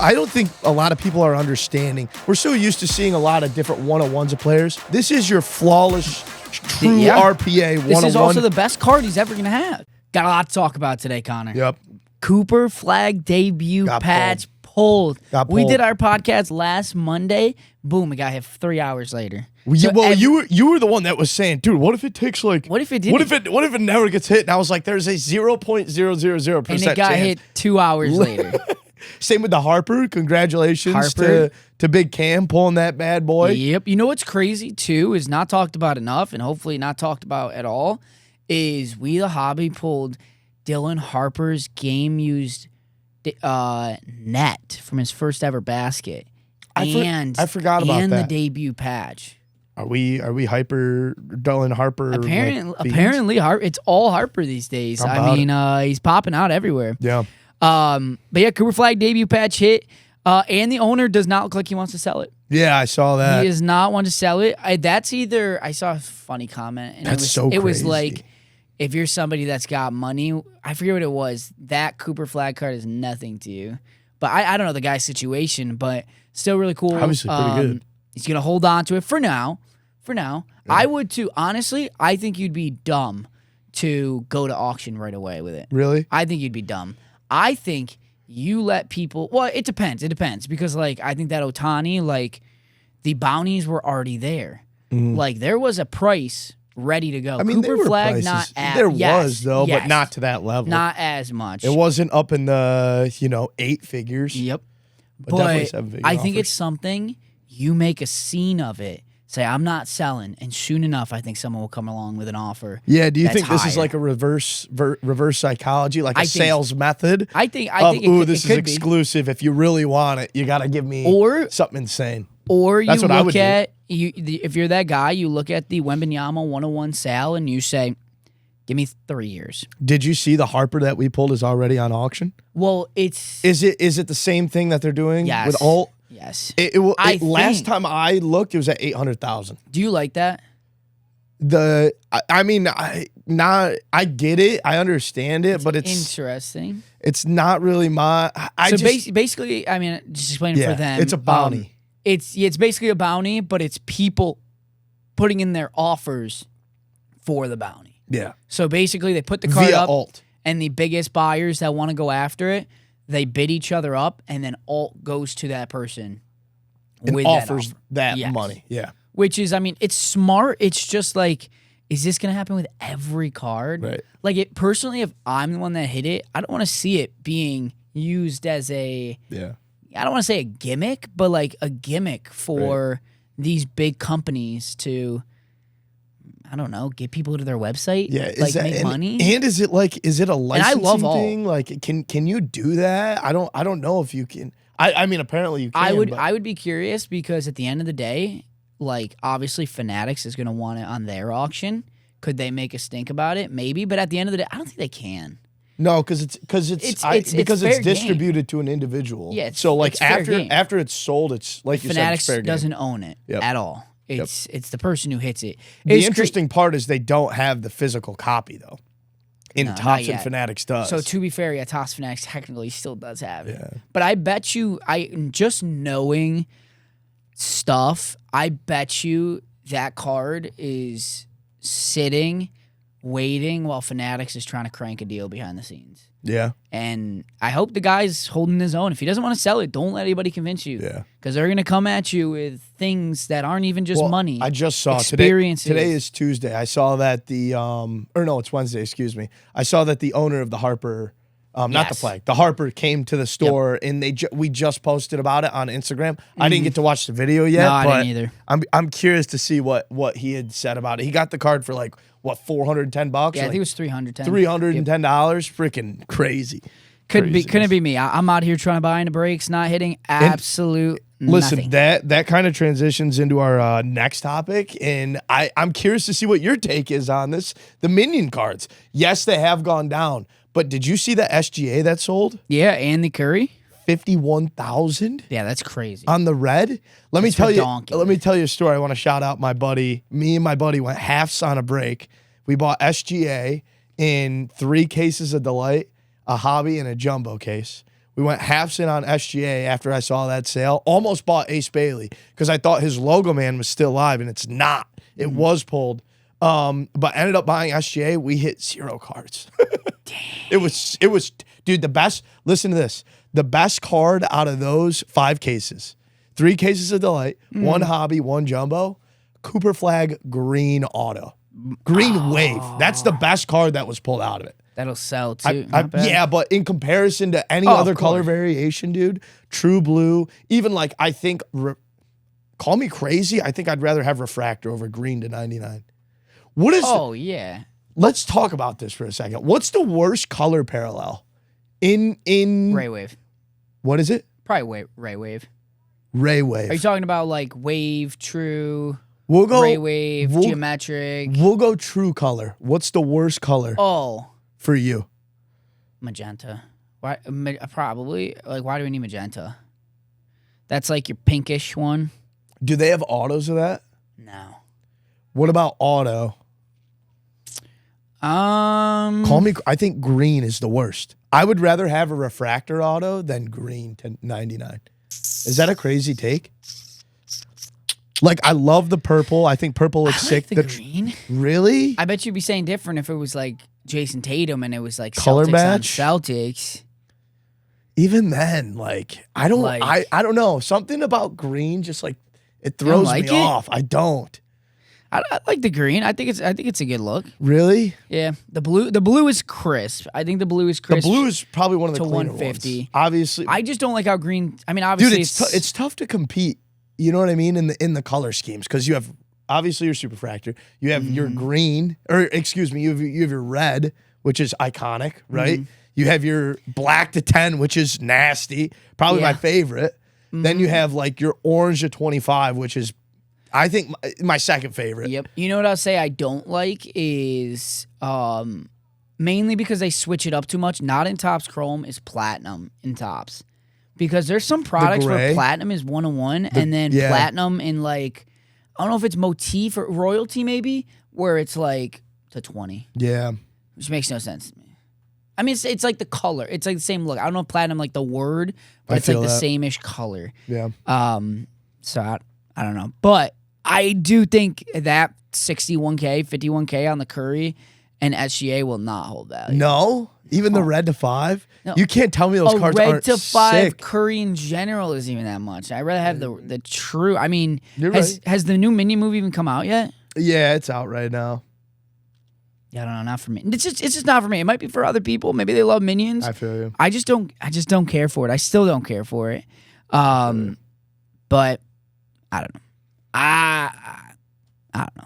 I don't think a lot of people are understanding. We're so used to seeing a lot of different one-on-ones of players. This is your flawless, true RPA one-on-one. This is also the best card he's ever going to have. Got a lot to talk about today, Connor. Yep. Cooper Flagg debut patch pulled. We did our podcast last Monday. Boom, it got hit 3 hours later. You were the one that was saying, dude, what if it takes like... What if it didn't? What if it never gets hit? And I was like, there's a 0.000% and it got chance. hit 2 hours later. Same with the Harper. Congratulations to Big Cam pulling that bad boy. Yep. You know what's crazy, too, is not talked about enough, and hopefully not talked about at all, is We The Hobby pulled Dylan Harper's game-used net from his first ever basket. I forgot about that. And the debut patch. Are we hyper Dylan Harper? Apparently, it's all Harper these days. I mean, he's popping out everywhere. Yeah. But yeah, Cooper Flagg debut patch hit, and the owner does not look like he wants to sell it. Yeah, I saw that. He does not want to sell it. I saw a funny comment, and it was like, if you're somebody that's got money, I forget what it was. That Cooper Flagg card is nothing to you. But I don't know the guy's situation, but still really cool. Obviously pretty good. He's gonna hold on to it for now. Yeah. I would too. Honestly, I think you'd be dumb to go to auction right away with it. Really? I think you'd be dumb. I think you let people... Well, it depends. It depends. Because, like, I think that Ohtani, like, the bounties were already there. Like, there was a price ready to go. I mean, Cooper Flagg, not at... There was, though, but not to that level. Not as much. It wasn't up in the, 8 figures. Yep. But definitely 7 figures. I think it's something, you make a scene of it. Say, I'm not selling, and soon enough, I think someone will come along with an offer. Yeah, do you think this is like a reverse psychology, like a sales method? I think this is exclusive. If you really want it, you got to give me something insane. Or you look at, if you're that guy, you look at the Wembanyama 101 sale, and you say, give me 3 years. Did you see the Harper that we pulled is already on auction? Well, it's... Is it the same thing that they're doing with alt? Yes. Last time I looked, it was at 800,000. Do you like that? I get it. I understand it, but it's interesting. It's not really my... basically, I mean, just explaining for them. It's a bounty. It's basically a bounty, but it's people putting in their offers for the bounty. Yeah. So basically, they put the card up, alt. And the biggest buyers that want to go after it, they bid each other up, and then alt goes to that person and with offers that money. Yeah. Which is, I mean, it's smart. It's just like, is this going to happen with every card? Right. Like, personally, if I'm the one that hit it, I don't want to see it being used as I don't want to say a gimmick, but like a gimmick for these big companies to... I don't know, get people to their website, make money. And is it a licensing thing? Like, can you do that? I don't know if you can. I mean, apparently you can. I would be curious because at the end of the day, like, obviously Fanatics is going to want it on their auction. Could they make a stink about it? Maybe, but at the end of the day, I don't think they can. No, because it's distributed to an individual. Yeah, so like after it's sold, it's like you Fanatics said, it's fair game. doesn't own it at all. It's the person who hits it. The interesting part is they don't have the physical copy, though. Topps and Fanatics does. So to be fair, Topps Fanatics technically still does have it. Yeah. But I bet you, just knowing stuff, I bet you that card is sitting, waiting while Fanatics is trying to crank a deal behind the scenes. Yeah. And I hope the guy's holding his own. If he doesn't want to sell it, don't let anybody convince you. Yeah. Because they're going to come at you with things that aren't even just money. I just saw experiences. Today is Tuesday. I saw that it's Wednesday, excuse me. I saw that the owner of the Harper, not the Flagg, the Harper came to the store and we just posted about it on Instagram. I didn't get to watch the video yet. No, I didn't either. I'm curious to see what he had said about it. He got the card for like, what, $410? Yeah, I think it was $310. $310, freaking crazy. Couldn't be me. I'm out here trying to buy into breaks, not hitting absolute Listen, nothing. that kind of transitions into our next topic, and I'm curious to see what your take is on this. The Minion cards. Yes, they have gone down, but did you see the SGA that sold? Yeah, and the Curry. 51,000. Yeah, that's crazy. On the red. Let me tell you a story. I want to shout out my buddy. Me and my buddy went halves on a break. We bought SGA in 3 cases of Delight, a hobby, and a jumbo case. We went halves in on SGA after I saw that sale. Almost bought Ace Bailey because I thought his Logoman was still live, and it's not. It was pulled. But ended up buying SGA. We hit 0 cards. It was, dude, the best. Listen to this. The best card out of those 5 cases. 3 cases of Delight, 1 hobby, 1 jumbo. Cooper Flagg green auto. Green wave. That's the best card that was pulled out of it. That'll sell too. Yeah, but in comparison to any other color variation, dude, true blue, even like I think, call me crazy, I think I'd rather have refractor over green to 99. What is? Oh yeah. Let's talk about this for a second. What's the worst color parallel in Ray Wave? What is it? Probably Ray Wave. Ray Wave. Are you talking about like wave, true? We'll go Ray Wave, geometric. We'll go true color. What's the worst color? For you? Magenta. Why? Probably. Like, why do we need magenta? That's like your pinkish one. Do they have autos of that? No. What about auto? Call me. I think green is the worst. I would rather have a refractor auto than green to 99. Is that a crazy take? Like, I love the purple. I think purple looks sick. The green. Really? I bet you'd be saying different if it was like Jason Tatum and it was like color Celtics match. On Celtics. Even then, like, I don't. I don't know. Something about green just like it throws me off. I don't. I like the green. I think it's a good look. Really? Yeah. The blue is crisp. I think the blue is crisp. The blue is probably one of the to cleaner 150. ones. Obviously, I just don't like how green. I mean, obviously, dude, it's tough to compete. You know what I mean in the color schemes because you have obviously your superfractor, you have your green, or excuse me, you have your red, which is iconic, right? You have your black to 10, which is nasty, probably my favorite. Then you have like your orange to 25, which is, I think, my second favorite. Yep. You know what I'll say I don't like is mainly because they switch it up too much. Not in Topps Chrome, is platinum in Topps. Because there's some products where platinum is 101 and then platinum in like, I don't know if it's Motif or Royalty maybe, where it's like to 20. Yeah. Which makes no sense to me. I mean, it's like the color. It's like the same look. I don't know if platinum like the word, but it's like the same-ish color. Yeah. So I don't know. But I do think that 61K, 51K on the Curry and SGA will not hold value. No? Even the red to 5? No. You can't tell me those cards aren't red to 5 sick. Curry in general isn't even that much. I'd rather have the true. I mean, right. Has the new Minion movie even come out yet? Yeah, it's out right now. Yeah, I don't know, not for me. It's just not for me. It might be for other people. Maybe they love Minions. I feel you. I just don't care for it. I still don't care for it. But I don't know. I don't know.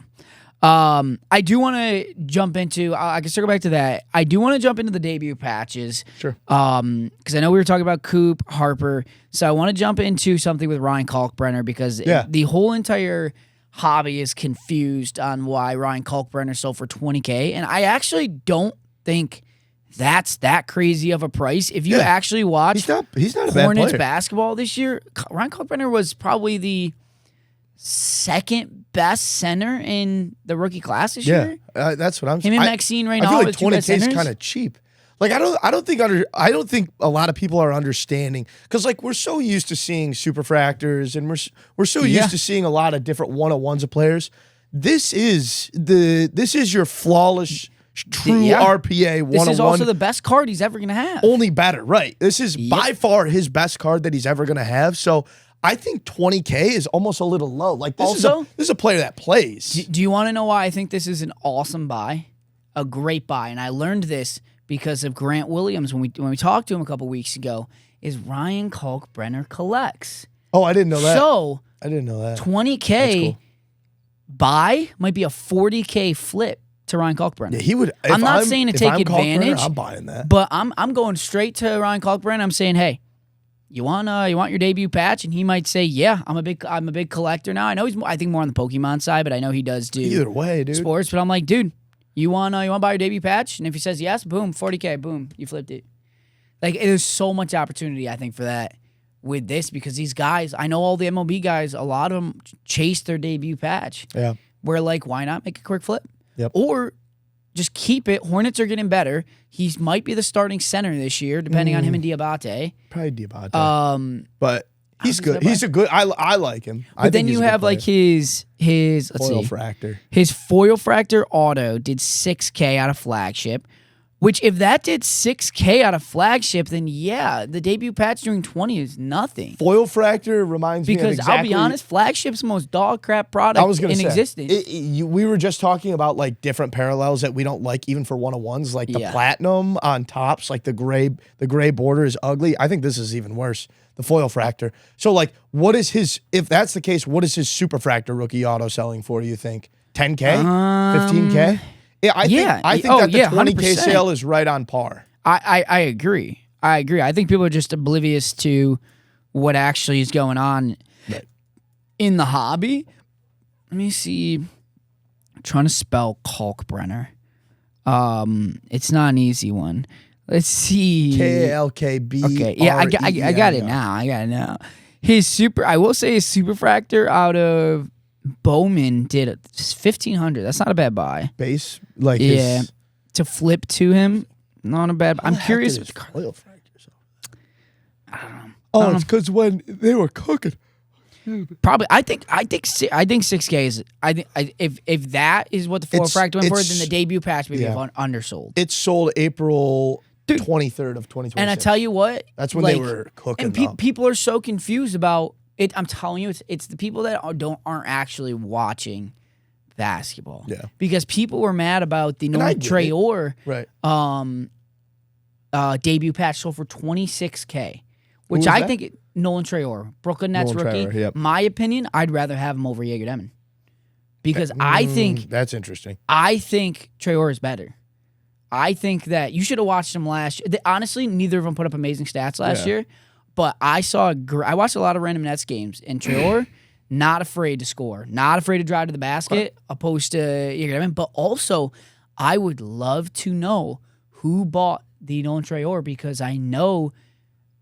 I do want to jump into. I can circle back to that. I do want to jump into the debut patches. Sure. Because I know we were talking about Coop, Harper. So I want to jump into something with Ryan Kalkbrenner because the whole entire hobby is confused on why Ryan Kalkbrenner sold for $20K, and I actually don't think that's that crazy of a price. If you actually watch he's not a Hornets bad player. basketball this year, Ryan Kalkbrenner was probably the second best center in the rookie class this year. That's what I'm saying. Him and Maxine right now. I feel like 20K is kind of cheap. Like I don't think a lot of people are understanding because like we're so used to seeing superfractors and we're so used to seeing a lot of different 101s of players. This is your flawless true RPA 101. This is also the best card he's ever gonna have. Only better, right? This is by far his best card that he's ever gonna have. So I think 20K is almost a little low. Like this is a player that plays. Do you want to know why I think this is an awesome buy, a great buy? And I learned this because of Grant Williams when we talked to him a couple weeks ago. Is Ryan Kalkbrenner collects? Oh, I didn't know that. So I didn't know that. 20K buy might be a 40K flip to Ryan Kalkbrenner. Yeah, he would. I'm not saying to take advantage. I'm buying that. But I'm going straight to Ryan Kalkbrenner. I'm saying, hey, you want your debut patch? And he might say, yeah, I'm a big collector now. I know I think more on the Pokemon side, but I know he does do either way, dude. Sports. But I'm like, dude, you want to buy your debut patch? And if he says yes, boom, 40K, boom, you flipped it. Like there's so much opportunity, I think, for that with this because these guys, I know all the MLB guys, a lot of them chase their debut patch. Yeah. Where like, why not make a quick flip? Yep. Or just keep it. Hornets are getting better. He might be the starting center this year, depending on him and Diabate. Probably Diabate. But he's good. He's a good. I like him. But then you have like his let's foil see, fractor. His foil fractor auto did 6K out of Flagship. Which, if that did 6K out of Flagship, then yeah, the debut patch doing 20 is nothing. Foil fractor reminds me of Because I'll be honest, Flagship's the most dog crap product in existence. We were just talking about like different parallels that we don't like, even for 101s, like the platinum on tops, like the gray border is ugly. I think this is even worse. The foil fractor. So like, what is his? If that's the case, what is his super fractor rookie auto selling for? Do you think 10K, 15K? Yeah, I think that the 20K 100%. sale is right on par. I agree. I think people are just oblivious to what actually is going on in the hobby. Let me see. I'm trying to spell Kalkbrenner. It's not an easy one. Let's see. Kalkb. Okay, yeah, I got it now. I got it now. I will say his superfractor out of Bowman did 1,500. That's not a bad buy. Base, like to flip to him, not a bad. I'm curious. Foil fractors. I don't know. Oh, it's because when they were cooking. Probably, I think 6K is. If that is what the foil fractor went for, then the debut patch may be undersold. It sold April 23rd of 2026. And I tell you what, that's when they were cooking. And people are so confused about it. I'm telling you, it's the people that aren't actually watching basketball. Yeah. Because people were mad about the Nolan Traore debut patch sold for 26K, which I think Nolan Traore, Brooklyn Nets rookie. My opinion, I'd rather have him over Jaeger Demon. Because I think that's interesting. I think Traore is better. I think that you should have watched him last year. Honestly, neither of them put up amazing stats last year. But I watched a lot of random Nets games, and Traore, not afraid to score, not afraid to drive to the basket, opposed to Jaeger. But also, I would love to know who bought the Nolan Traore, because I know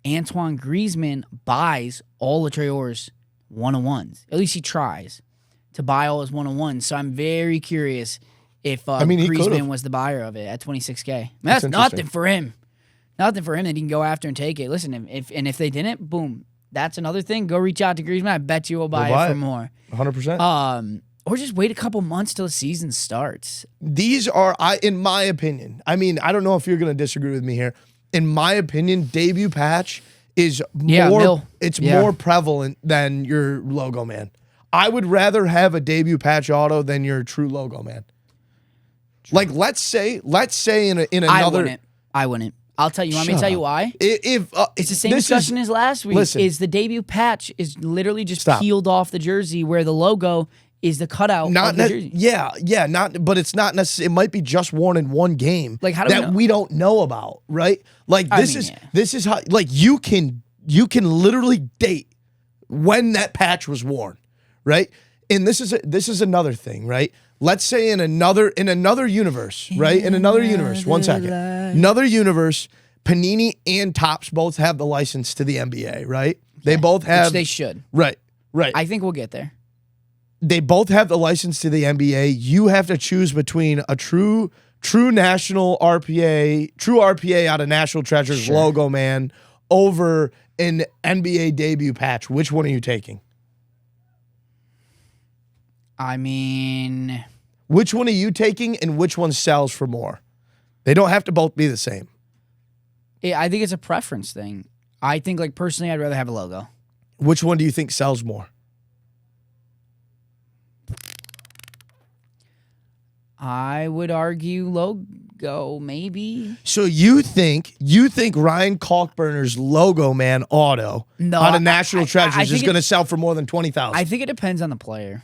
Antoine Griezmann buys all of Traore's 101s. At least he tries to buy all his 101s. So I'm very curious if Griezmann was the buyer of it at 26K. That's nothing for him. Nothing for him that he can go after and take it. Listen, if they didn't, boom, that's another thing. Go reach out to Griezmann. I bet you will buy it for more. 100%. Or just wait a couple months till the season starts. These are, in my opinion, I mean, I don't know if you're going to disagree with me here. In my opinion, debut patch is more prevalent than your logo man. I would rather have a debut patch auto than your true logo man. Like, let's say in another. I wouldn't. I'll tell you. You want me to tell you why? It's the same discussion as last week. Listen, is the debut patch is literally just peeled off the jersey, where the logo is the cutout of the jersey. Yeah, but it's not necessarily. It might be just worn in one game, like how do we don't know about, right? Like this is how, like, you can literally date when that patch was worn, right? And this is another thing, right? Let's say in another universe, right? In another universe, 1 second. Another universe, Panini and Topps both have the license to the NBA, right? They both have. Which they should. Right. I think we'll get there. They both have the license to the NBA. You have to choose between a true national RPA, true RPA out of National Treasures logo man over an NBA debut patch. Which one are you taking? I mean, which one are you taking, and which one sells for more? They don't have to both be the same. I think it's a preference thing. I think, like, personally, I'd rather have a logo. Which one do you think sells more? I would argue logo, maybe. So you think Ryan Kalkbrenner's logo man auto out of National Treasures is going to sell for more than 20,000? I think it depends on the player.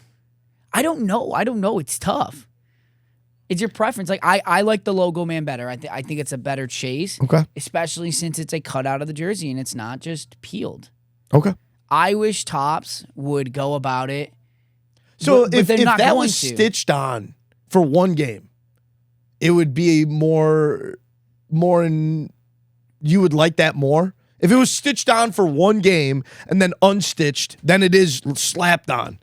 I don't know. It's tough. It's your preference. Like, I like the logo man better. I think it's a better chase. Okay. Especially since it's a cutout of the jersey and it's not just peeled. Okay. I wish Topps would go about it. So if that was stitched on for one game, it would be more in. You would like that more? If it was stitched on for one game and then unstitched, then it is slapped on.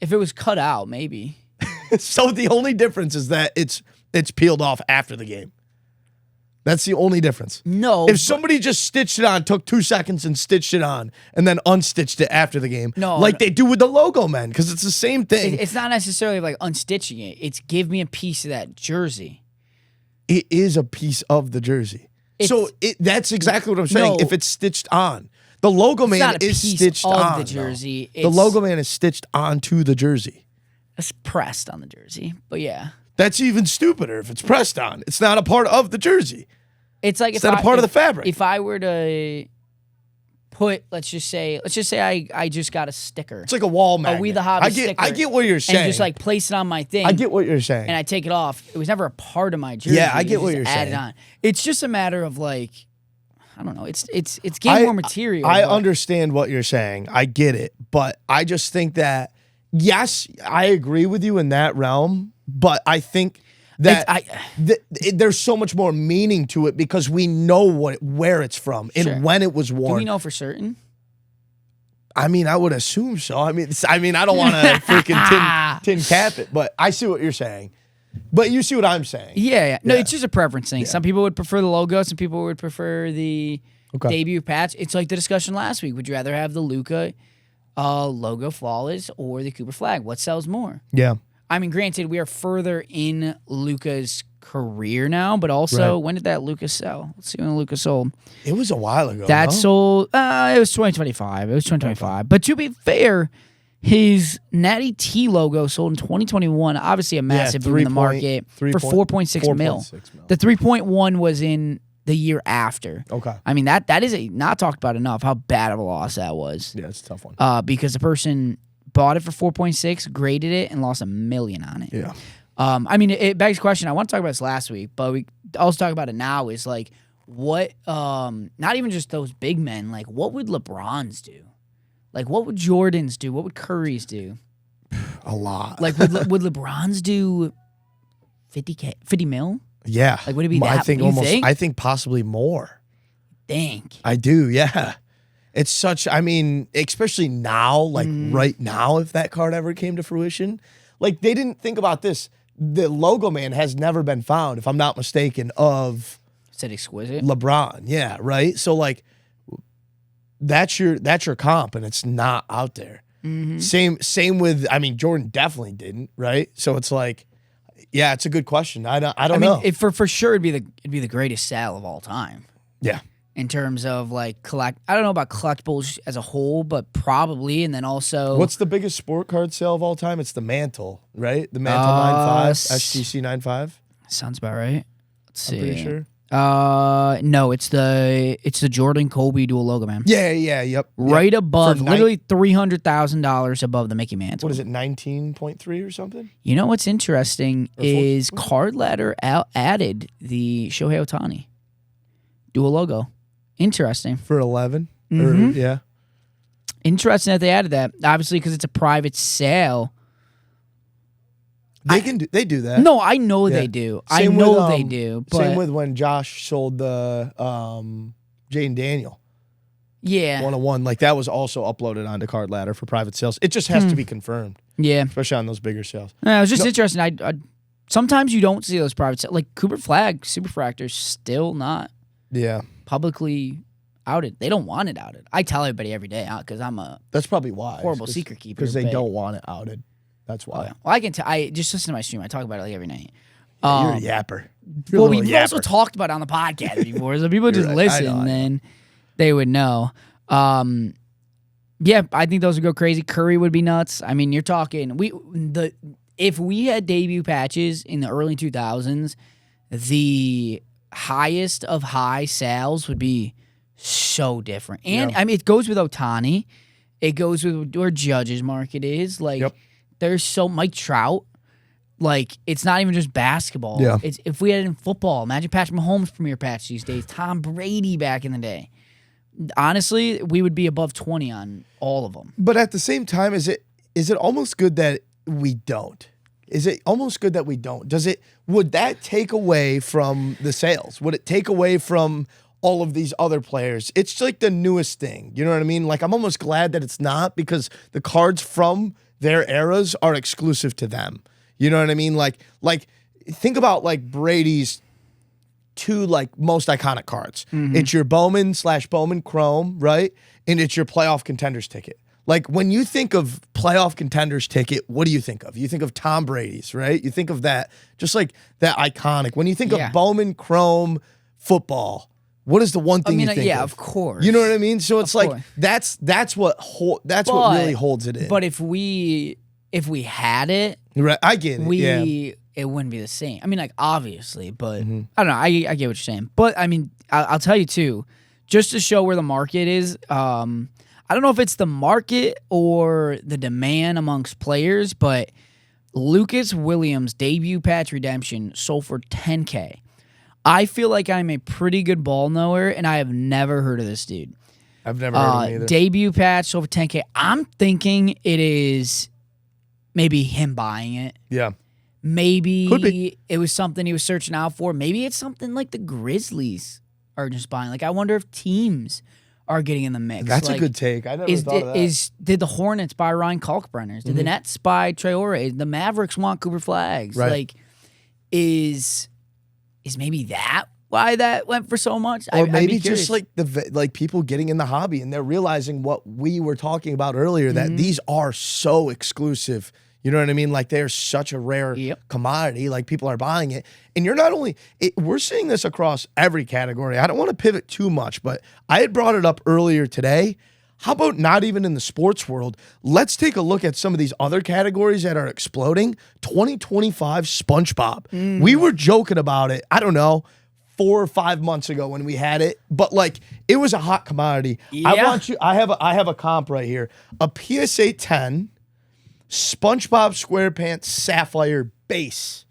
If it was cut out, maybe. So the only difference is that it's it's peeled off after the game. That's the only difference. No. If somebody just stitched it on, took 2 seconds and stitched it on, and then unstitched it after the game, they do with the Logoman, because it's the same thing. It's not necessarily like unstitching it. It's give me a piece of that jersey. It is a piece of the jersey. That's exactly what I'm saying. If it's stitched on. The Logoman is stitched on the jersey. The Logoman is stitched onto the jersey. It's pressed on the jersey, but yeah. That's even stupider if it's pressed on. It's not a part of the jersey. It's like it's not a part of the fabric. If I were to put, let's just say I just got a sticker. It's like a wall magnet. We the Hobby sticker. I get what you're saying. And just like place it on my thing. I get what you're saying. And I take it off. It was never a part of my jersey. Yeah, I get what you're saying. Added on. It's just a matter of like, I don't know. It's getting more material. I understand what you're saying. I get it, but I just think that yes, I agree with you in that realm, but I think that there's so much more meaning to it because we know where it's from and when it was worn. Do we know for certain? I mean, I would assume so. I mean, I don't want to freaking tin cap it, but I see what you're saying. But you see what I'm saying. Yeah. No, it's just a preference thing. Yeah. Some people would prefer the logo. Some people would prefer the debut patch. It's like the discussion last week. Would you rather have the Luka logo flawless or the Cooper Flagg? What sells more? Yeah. I mean, granted, we are further in Luka's career now, but also, when did that Luka sell? Let's see when Luka sold. It was a while ago. That sold, it was 2025. It was 2025. Okay. But to be fair, his Natty T logo sold in 2021. Obviously, a massive boom in the market for 4.6 mil. The 3.1 was in the year after. Okay. I mean, that is not talked about enough, how bad of a loss that was. Yeah, it's a tough one. Because the person bought it for 4.6, graded it, and lost $1 million on it. Yeah. I mean, it begs the question. I want to talk about this last week, but we also talk about it now. Is like what? Not even just those big men. Like, what would LeBrons do? Like, what would Jordans do? What would Currys do? A lot. Like, would LeBrons do 50 mil? Yeah. Like, would it be that? I think possibly more. Think. I do. Yeah. It's such, I mean, especially now, like right now, if that card ever came to fruition, like they didn't think about this. The Logoman has never been found, if I'm not mistaken, of said exquisite LeBron. Yeah, right. So like, that's your comp, and it's not out there. Mm-hmm. Same with, I mean, Jordan definitely didn't, right? So it's like, yeah, it's a good question. I don't know. For sure, it'd be the greatest sale of all time. Yeah. In terms of like I don't know about collectibles as a whole, but probably, and then also, what's the biggest sport card sale of all time? It's the Mantle, right? The Mantle 9.5, SGC 9.5. Sounds about right. Let's see. I'm pretty sure. No, it's the Jordan Kobe dual Logoman. Yeah, yep. Right above, literally $300,000 above the Mickey Mantle. What is it, 19.3 or something? You know what's interesting is Card Ladder added the Shohei Ohtani dual logo. Interesting. For 11? Mm-hmm. Yeah. Interesting that they added that. Obviously, because it's a private sale. They do that. No, I know they do. I know they do. But same with when Josh sold the Jane Daniel. Yeah. 101. Like that was also uploaded onto Card Ladder for private sales. It just has to be confirmed. Yeah. Especially on those bigger sales. Yeah, it was just interesting. I sometimes you don't see those private sales. Like Cooper Flagg, Superfractor's still not publicly outed. They don't want it outed. I tell everybody every day because I'm a that's probably why horrible secret keeper. Because they don't want it outed. That's why. Well, I can tell. I just listen to my stream. I talk about it like every night. You're a yapper. We've also talked about it on the podcast before, so people just listen, then they would know. Yeah, I think those would go crazy. Curry would be nuts. I mean, you're talking if we had debut patches in the early 2000s, the highest of high sales would be so different. And I mean, it goes with Ohtani. It goes with where Judge's market is. Like, there's so Mike Trout. Like, it's not even just basketball. Yeah. It's if we had it in football. Imagine Patrick Mahomes' premier patch these days. Tom Brady back in the day. Honestly, we would be above 20 on all of them. But at the same time, is it almost good that we don't? Is it almost good that we don't? Would that take away from the sales? Would it take away from all of these other players? It's like the newest thing. You know what I mean? Like, I'm almost glad that it's not, because the cards from their eras are exclusive to them. You know what I mean? Like think about like Brady's two like most iconic cards. It's your Bowman/Bowman Chrome, right? And it's your playoff contenders ticket. Like when you think of playoff contenders ticket, what do you think of? You think of Tom Brady's, right? You think of that, just like that iconic. When you think of Bowman Chrome football, what is the one thing you think of? Yeah, of course. You know what I mean? So it's like that's what really holds it in. But if we had it, right, I get it. It wouldn't be the same. I mean, like obviously, but I don't know. I get what you're saying. But I mean, I'll tell you too, just to show where the market is. I don't know if it's the market or the demand amongst players, but Lucas Williams debut patch redemption sold for $10K. I feel like I'm a pretty good ball knower, and I have never heard of this dude. I've never heard of him either. Debut patch sold for $10K. I'm thinking it is maybe him buying it. Yeah. Maybe it was something he was searching out for. Maybe it's something like the Grizzlies are just buying. Like, I wonder if teams are getting in the mix. That's a good take. I never thought of that. Did the Hornets buy Ryan Kalkbrenner? Did the Nets buy Traore? The Mavericks want Cooper Flaggs? Right. Like, is maybe that why that went for so much? Or maybe just like people getting in the hobby and they're realizing what we were talking about earlier, that these are so exclusive. You know what I mean? Like they're such a rare commodity. Like people are buying it. And you're not only, we're seeing this across every category. I don't want to pivot too much, but I had brought it up earlier today. How about not even in the sports world? Let's take a look at some of these other categories that are exploding. 2025 SpongeBob. We were joking about it, I don't know, 4 or 5 months ago when we had it, but like it was a hot commodity. Yeah. I have a comp right here. A PSA 10 SpongeBob SquarePants Sapphire base.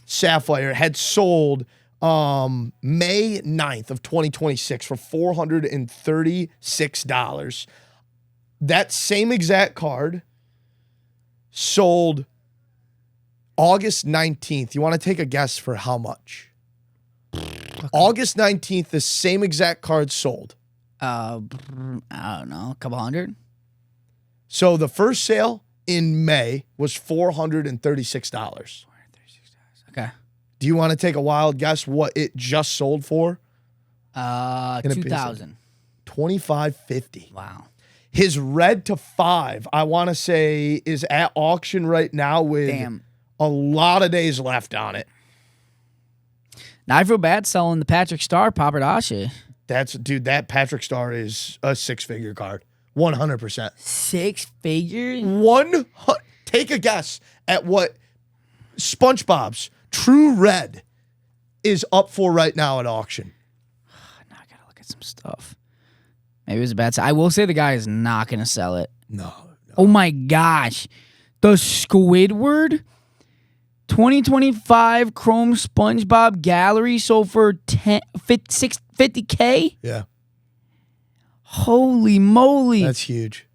Sapphire had sold May 9th of 2026 for $436. That same exact card sold August 19th. You want to take a guess for how much? Okay. August 19th, the same exact card sold. I don't know, a couple hundred? So the first sale in May was $436. Okay. Do you want to take a wild guess what it just sold for? 2,000. $2,550. Wow. His red to 5, I want to say, is at auction right now with a lot of days left on it. Now I feel bad selling the Patrick Star Papadashe. That Patrick Star is a 6-figure card. 100%. 6 figures? Take a guess at what SpongeBob's True Red is up for right now at auction. Now I gotta look at some stuff. Maybe it was a bad sale. I will say the guy is not gonna sell it. No. Oh my gosh. The Squidward 2025 Chrome SpongeBob Gallery sold for $50K? Yeah. Holy moly. That's huge.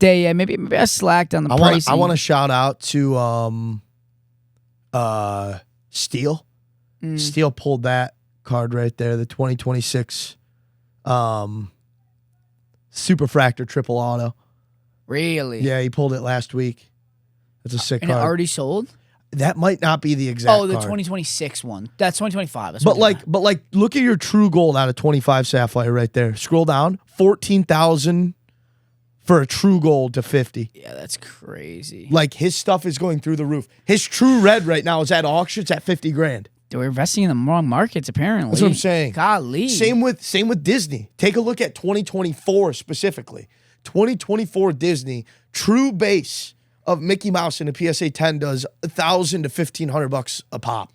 Maybe I slacked on the pricing. I want to shout out to Steel. Steel pulled that card right there, the 2026 Superfractor Triple Auto. Really? Yeah, he pulled it last week. That's a sick card. And it already sold? That might not be the exact the card. 2026 one. That's 2025. That's but look at your True Gold out of 25 Sapphire right there. Scroll down, 14,000 for a True Gold to 50. Yeah, that's crazy. Like his stuff is going through the roof. His True Red right now is at auction. It's at 50 grand. We're investing in the wrong markets apparently. That's what I'm saying. Golly. Same with Disney. Take a look at 2024 specifically. 2024 Disney True Base of Mickey Mouse in a PSA 10 does $1,000 to $1,500 a pop.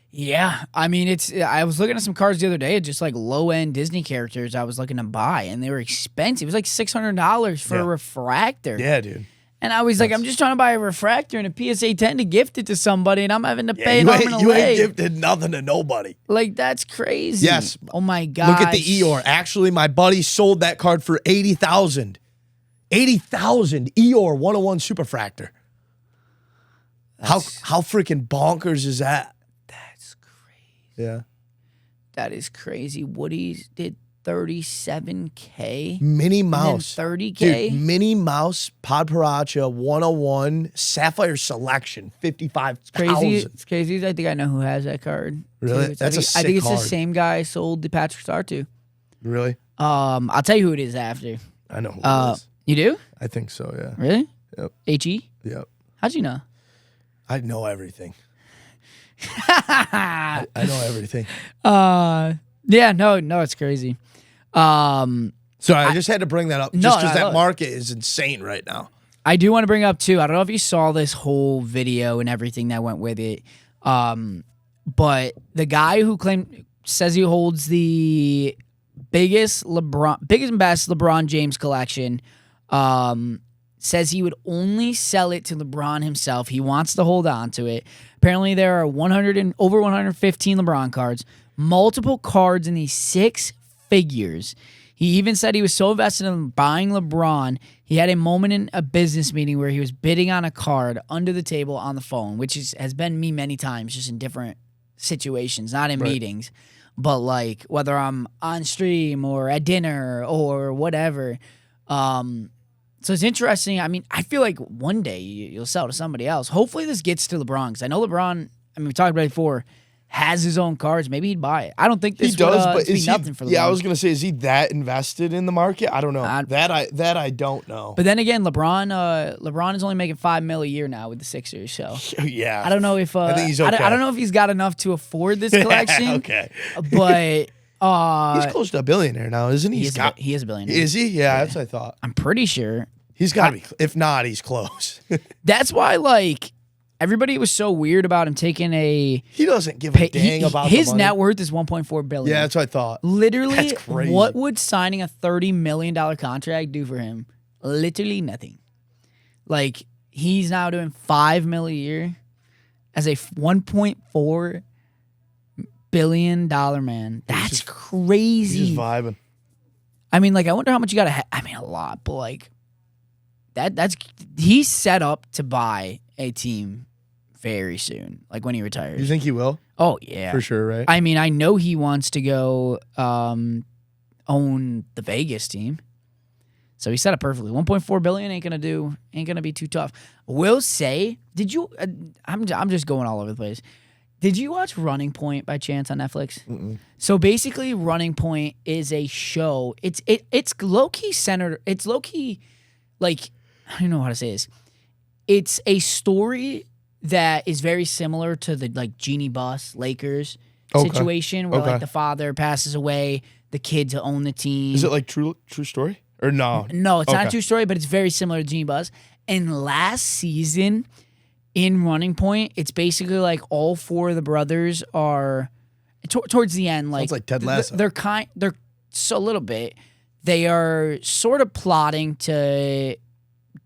Yeah, I mean I was looking at some cards the other day, just like low end Disney characters I was looking to buy, and they were expensive. It was like $600 for a refractor. Yeah, dude. And I was like, I'm just trying to buy a refractor and a PSA 10 to gift it to somebody, and I'm having to pay an arm and a leg. You ain't gifted nothing to nobody. Like, that's crazy. Yes. Oh my god. Look at the Eeyore. Actually, my buddy sold that card for $80,000. $80,000 Eeyore 101 Superfractor. How freaking bonkers is that? That's crazy. Yeah. That is crazy. Woody did $37K. Minnie Mouse. $30K. Dude, Minnie Mouse, Pod Paracha, 101, Sapphire Selection, 55,000. It's crazy. I think I know who has that card. Really? Too. That's a sick I think it's card. the same guy I sold the Patrick Star to. Really? I'll tell you who it is after. I know who it is. You do? I think so, yeah. Really? Yep. HE? Yep. How'd you know? I know everything. I know everything. Yeah, no, it's crazy. Sorry, I just had to bring that up just because that market is insane right now. I do want to bring up too. I don't know if you saw this whole video and everything that went with it. But the guy who says he holds the biggest and best LeBron James collection, says he would only sell it to LeBron himself. He wants to hold on to it. Apparently, there are over 115 LeBron cards, multiple cards in these 6 figures. He even said he was so invested in buying LeBron, he had a moment in a business meeting where he was bidding on a card under the table on the phone, which has been me many times, just in different situations, not in meetings, but like whether I'm on stream or at dinner or whatever. So it's interesting. I mean, I feel like one day you'll sell to somebody else. Hopefully this gets to LeBron, because I know LeBron, I mean, we talked about it before, has his own cards. Maybe he'd buy it. I don't think this would be nothing for LeBron. Yeah, I was going to say, is he that invested in the market? I don't know. That I don't know. But then again, LeBron is only making $5 million a year now with the Sixers. So yeah, I don't know if I think he's okay. I don't know if he's got enough to afford this collection. Okay, but he's close to a billionaire now, isn't he? He is a billionaire. Is he? Yeah, that's what I thought. I'm pretty sure he's got to be. If not, he's close. That's why, like, everybody was so weird about him taking a. He doesn't give a dang about his the money. net worth is $1.4 billion. Yeah, that's what I thought. Literally, that's crazy. What would signing a $30 million contract do for him? Literally nothing. Like, he's now doing $5 million a year as a $1.4 billion man. That's crazy. He's just vibing. I mean, like, I wonder how much you got to. I mean, a lot, but like, that's he's set up to buy a team very soon, like when he retires. You think he will? Oh yeah, for sure, right? I mean, I know he wants to go own the Vegas team, so he set up perfectly. $1.4 billion ain't gonna be too tough. Will say, did you? I'm just going all over the place. Did you watch Running Point by chance on Netflix? Mm-mm. So basically, Running Point is a show. It's low key centered. It's low key, like, I don't know how to say this. It's a story that is very similar to the like Genie Bus Lakers situation, where like the father passes away, the kids own the team. Is it like true story or no? No, it's not a true story, but it's very similar to Genie Bus. And last season in Running Point, it's basically like all 4 of the brothers are towards the end. Like, sounds like Ted Lasso. They're so a little bit. They are sort of plotting to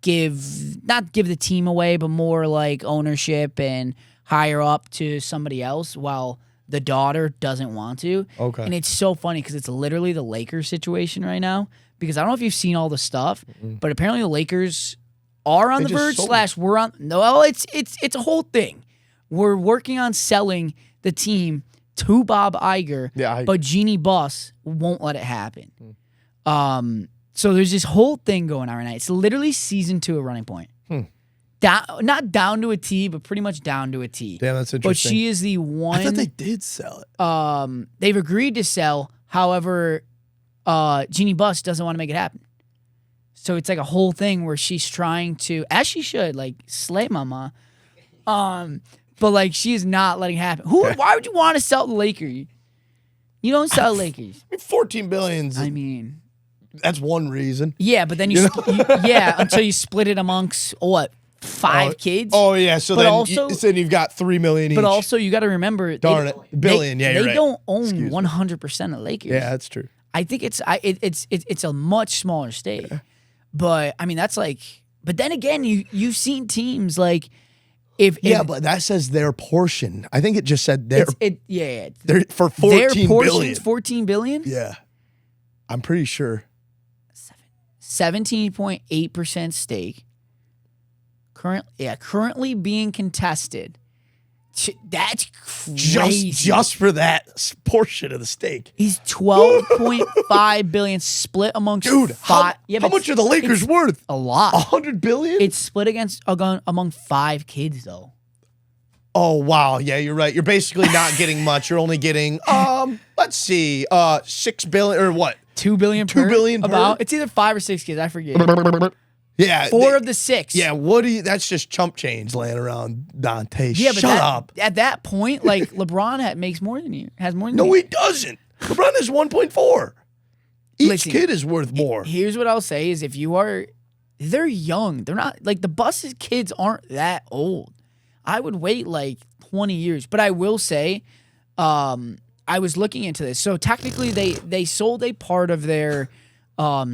not give the team away, but more like ownership and hire up to somebody else, while the daughter doesn't want to. Okay. And it's so funny because it's literally the Lakers situation right now. Because I don't know if you've seen all the stuff, but apparently the Lakers are on the verge / we're on. No, it's a whole thing. We're working on selling the team to Bob Iger, but Genie Bus won't let it happen. So there's this whole thing going on right now. It's literally season 2 of Running Point. Not down to a T, but pretty much down to a T. Damn, that's interesting. But she is the one. I thought they did sell it. They've agreed to sell. However, Genie Bus doesn't want to make it happen. So it's like a whole thing where she's trying to, as she should, like, slay mama. But like, she is not letting it happen. Why would you want to sell the Lakers? You don't sell Lakers. $14 billion. I mean, that's one reason. Yeah, but then until you split it amongst what? 5 kids? Oh yeah, so then you've got $3 million each. But also you got to remember, billion. They don't own 100% of Lakers. Yeah, that's true. I think it's a much smaller stake. Yeah. But I mean, that's like. But then again, you've seen teams like but that says their portion. I think it just said their. They're for $14 their portion's $14 billion. Yeah, I'm pretty sure. 17.8% stake. Currently being contested That's crazy. Just for that portion of the steak. He's $12.5 billion split amongst five. How much are the Lakers worth? A lot. $100 billion? It's split among 5 kids, though. Oh, wow. Yeah, you're right. You're basically not getting much. You're only getting, let's see, $6 billion or what? $2 billion per? $2 billion per? About. It's either 5 or 6 kids. I forget. Yeah. 4 of the 6. Yeah, that's just chump change laying around, Dante. Yeah, Shut up. At that point, like, LeBron makes more than you. Has more than you. No, he doesn't. LeBron has 1.4. Each kid is worth more. Here's what I'll say is they're young. They're not, like, the Bus's kids aren't that old. I would wait like 20 years. But I will say, I was looking into this. So technically they sold a part of their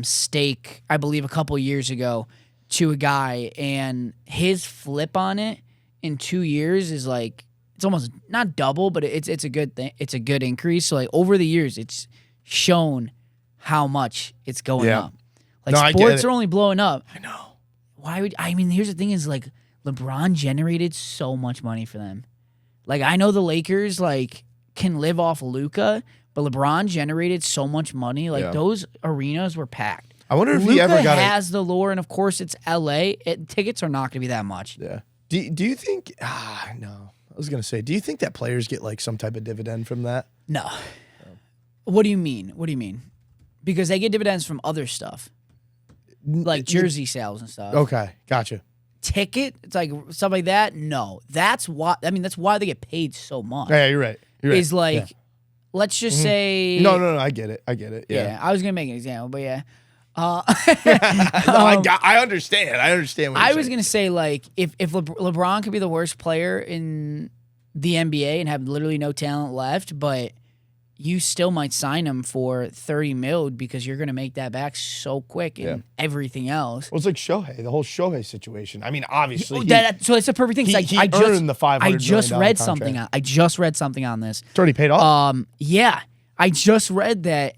stake, I believe, a couple years ago to a guy, and his flip on it in 2 years is like, it's almost not double, but it's a good thing. It's a good increase. So like over the years, it's shown how much it's going up. Like sports are only blowing up. I know. Here's the thing is like LeBron generated so much money for them. Like I know the Lakers like can live off Luka, but LeBron generated so much money. Like those arenas were packed. I wonder if Luka he ever has the lure, and of course it's LA. Tickets are not going to be that much. Yeah. Do you think? No. I was gonna say, do you think that players get like some type of dividend from that? No. What do you mean? What do you mean? Because they get dividends from other stuff, like jersey sales and stuff. Okay, gotcha. Ticket, it's like stuff like that. No, that's why. I mean, that's why they get paid so much. Yeah, you're right. Is like, let's just say. No, I get it. Yeah. I was gonna make an example, but yeah. I understand. I understand what you're saying. I was gonna say like if LeBron could be the worst player in the NBA and have literally no talent left, but you still might sign him for $30 million because you're gonna make that back so quick and everything else. Well, it's like Shohei, the whole Shohei situation. I mean, obviously, so it's a perfect thing. He earned the $500 I just read contract. something. I just read something on this. It's already paid off. Yeah, I just read that.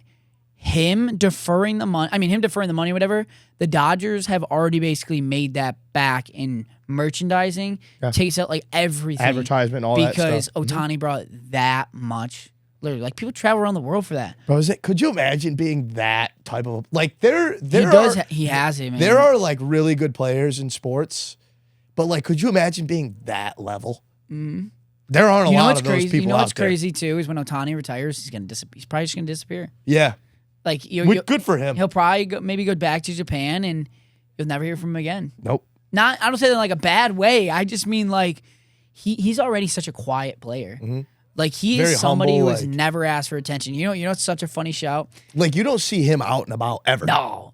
Him deferring the money, whatever, the Dodgers have already basically made that back in merchandising, takes out like everything. Advertisement, all that stuff. Because Ohtani brought that much. Literally, like people travel around the world for that. Bro, could you imagine being that type of, like he has it, man. There are like really good players in sports, but like, could you imagine being that level? Mm-hmm. There aren't a lot of those people out there. You know what's crazy too is when Ohtani retires, he's probably just gonna disappear. Yeah. Like good for him. He'll probably go back to Japan and you'll never hear from him again. Nope. I don't say that in like a bad way. I just mean like he's already such a quiet player. Mm-hmm. Like he Very is somebody humble, who has never asked for attention. You know it's such a funny shout. Like you don't see him out and about ever. No.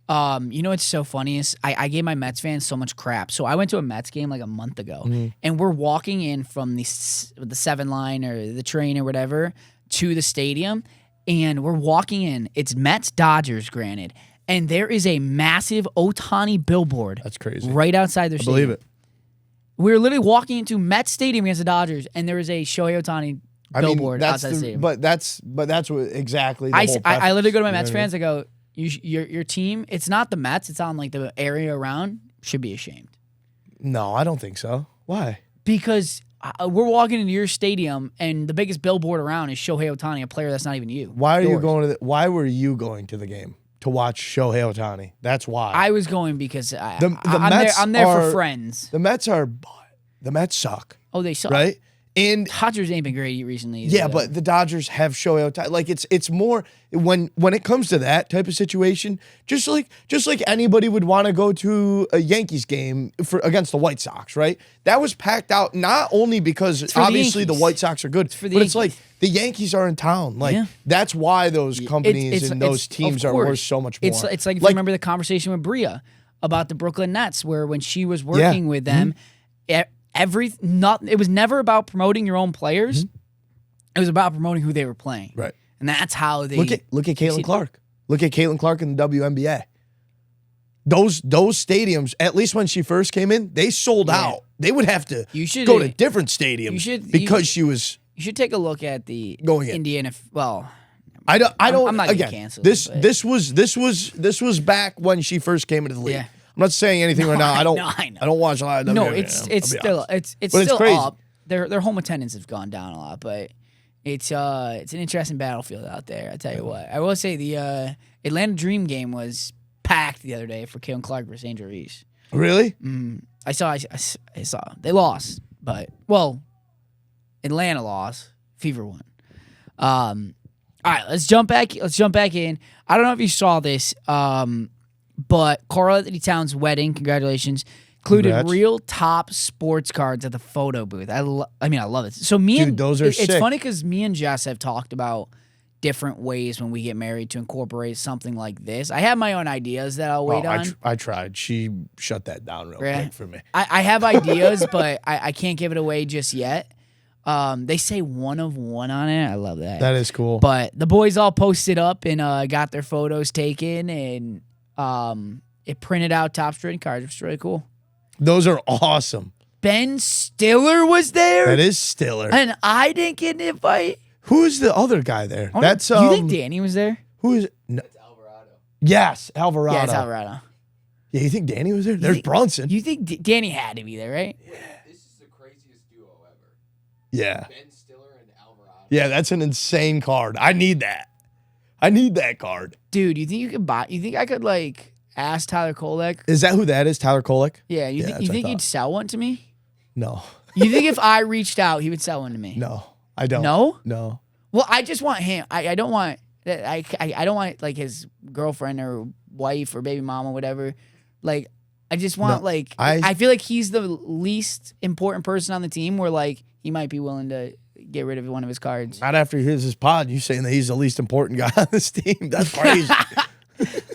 You know what's so funny is I gave my Mets fans so much crap. So I went to a Mets game like a month ago, and we're walking in from the 7 line or the train or whatever to the stadium. And we're walking in. It's Mets Dodgers, granted. And there is a massive Ohtani billboard. That's crazy. Right outside their stadium. I believe it. We were literally walking into Mets Stadium against the Dodgers, and there was a Shohei Ohtani billboard outside the stadium. But that's what exactly. I literally go to my Mets fans. I go, your team. It's not the Mets. It's on like the area around. Should be ashamed. No, I don't think so. Why? Because we're walking into your stadium, and the biggest billboard around is Shohei Ohtani, a player that's not even you. Why are you going to? Why were you going to the game to watch Shohei Ohtani? That's why I was going because I'm there for friends. The Mets suck. Oh, they suck, right? And Dodgers ain't been great recently. Yeah, but the Dodgers have Shohei Ohtani. Like it's more when it comes to that type of situation, just like anybody would want to go to a Yankees game against the White Sox, right? That was packed out not only because obviously the White Sox are good, but it's like the Yankees are in town. Like that's why those companies and those teams are worth so much more. It's like if you remember the conversation with Bria about the Brooklyn Nets, where when she was working with them. It was never about promoting your own players. Mm-hmm. It was about promoting who they were playing. Right. And that's how they look at Caitlin Clark. Look at Caitlin Clark in the WNBA. Those stadiums, at least when she first came in, they sold out. They would have to go to different stadiums because she was. You should take a look at the Indiana. Well, I don't. I'm not again. Cancel this was back when she first came into the league. Yeah. I'm not saying anything right now. I don't watch a lot of WNBA. No, it's still crazy. up. their home attendance has gone down a lot, but it's an interesting battlefield out there. I tell you what, I will say the Atlanta Dream game was packed the other day for Cale Clark versus Angel Reese. Really? I saw they lost, but Atlanta lost, Fever won. All right, let's jump back in. I don't know if you saw this, but Karl-Anthony Towns' wedding, congratulations, included Congrats. real top sports cards at the photo booth. I love it. So those are sick. It's funny because me and Jess have talked about different ways when we get married to incorporate something like this. I have my own ideas that I'll wait on. I tried. She shut that down real quick for me. I have ideas, but I can't give it away just yet. They say 1 of 1 on it. I love that. That is cool. But the boys all posted up and got their photos taken, and it printed out top trading cards, which is really cool. Those are awesome. Ben Stiller was there. That is Stiller. And I didn't get an invite. Who's the other guy there? That's you think Danny was there? Who is it? No. It's Alvarado. Yes, Alvarado. Yeah, it's Alvarado. Yeah, you think Danny was there? There's Brunson. You think Danny had to be there, right? Yeah. This is the craziest duo ever. Yeah. Ben Stiller and Alvarado. Yeah, that's an insane card. I need that. I need that card. Dude, you think you could buy? You think I could ask Tyler Kolek? Is that who that is? Tyler Kolek? Yeah, you that's what I think he'd thought. sell one to me? No. You think if I reached out, he would sell one to me? No. I don't. No? No. Well, I just want him. I don't want that. I don't want his girlfriend or wife or baby mama, whatever. I just want I feel like he's the least important person on the team. Where he might be willing to get rid of one of his cards. Not after he hears his pod. You saying that he's the least important guy on this team? That's crazy.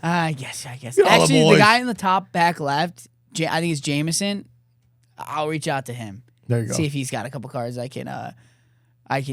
I guess. All Actually, the the boys. guy in the top back left, I think it's Jameson. I'll reach out to him. There you go. See if he's got a couple cards I can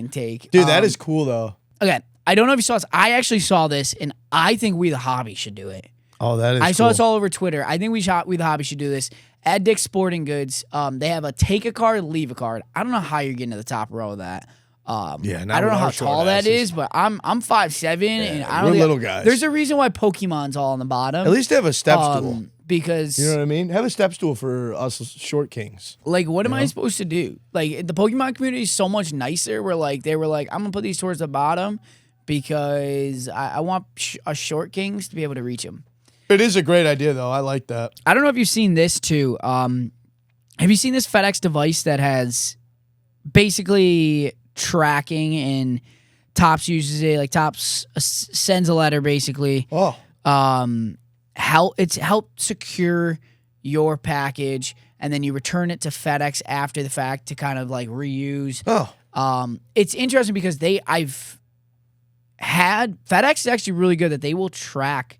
take. Dude, that is cool though. Again, I don't know if you saw this. I actually saw this, and I think We the Hobby should do it. Oh, that is I saw cool. this all over Twitter. I think We the Hobby should do this. At Dick's Sporting Goods, they have a take a card, leave a card. I don't know how you're getting to the top row of that. Yeah, I don't know how tall that is, but I'm 5'7", and I don't we're think little guys. There's a reason why Pokemon's all on the bottom. At least have a step stool. Because You know what I mean? Have a step stool for us short kings. what am I supposed to do? The Pokemon community is so much nicer. Where they were I'm gonna put these towards the bottom because I want us short kings to be able to reach them. It is a great idea though. I like that. I don't know if you've seen this too. Have you seen this FedEx device that has basically tracking, and Topps uses it? Topps sends a letter basically. Oh. It's helped secure your package, and then you return it to FedEx after the fact to kind of reuse. Oh. It's interesting because FedEx is actually really good that they will track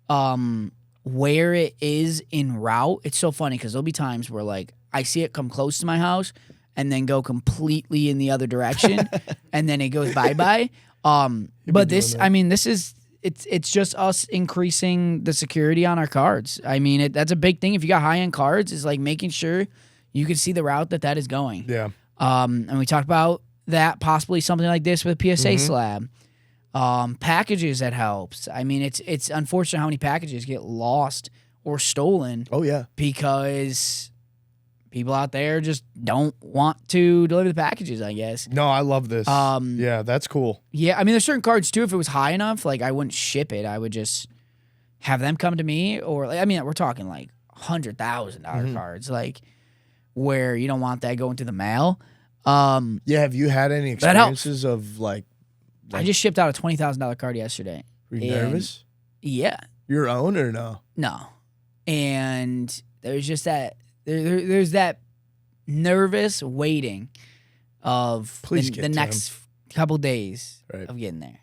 where it is en route. It's so funny because there'll be times where I see it come close to my house and then go completely in the other direction and then it goes bye-bye. But this is it's just us increasing the security on our cards. That's a big thing. If you got high-end cards, is making sure you can see the route that is going. Yeah. And we talked about that, possibly something like this with a PSA slab. Packages, that helps. It's unfortunate how many packages get lost or stolen. Oh yeah. Because people out there just don't want to deliver the packages, I guess. No, I love this. Yeah, that's cool. Yeah, there's certain cards too. If it was high enough, I wouldn't ship it. I would just have them come to me, or we're talking $100,000 cards, where you don't want that going to the mail. Yeah, have you had any experiences of I just shipped out a $20,000 card yesterday. Were you nervous? Yeah. Your own or no? No. And there's just that there's that nervous waiting of the next couple days of getting there.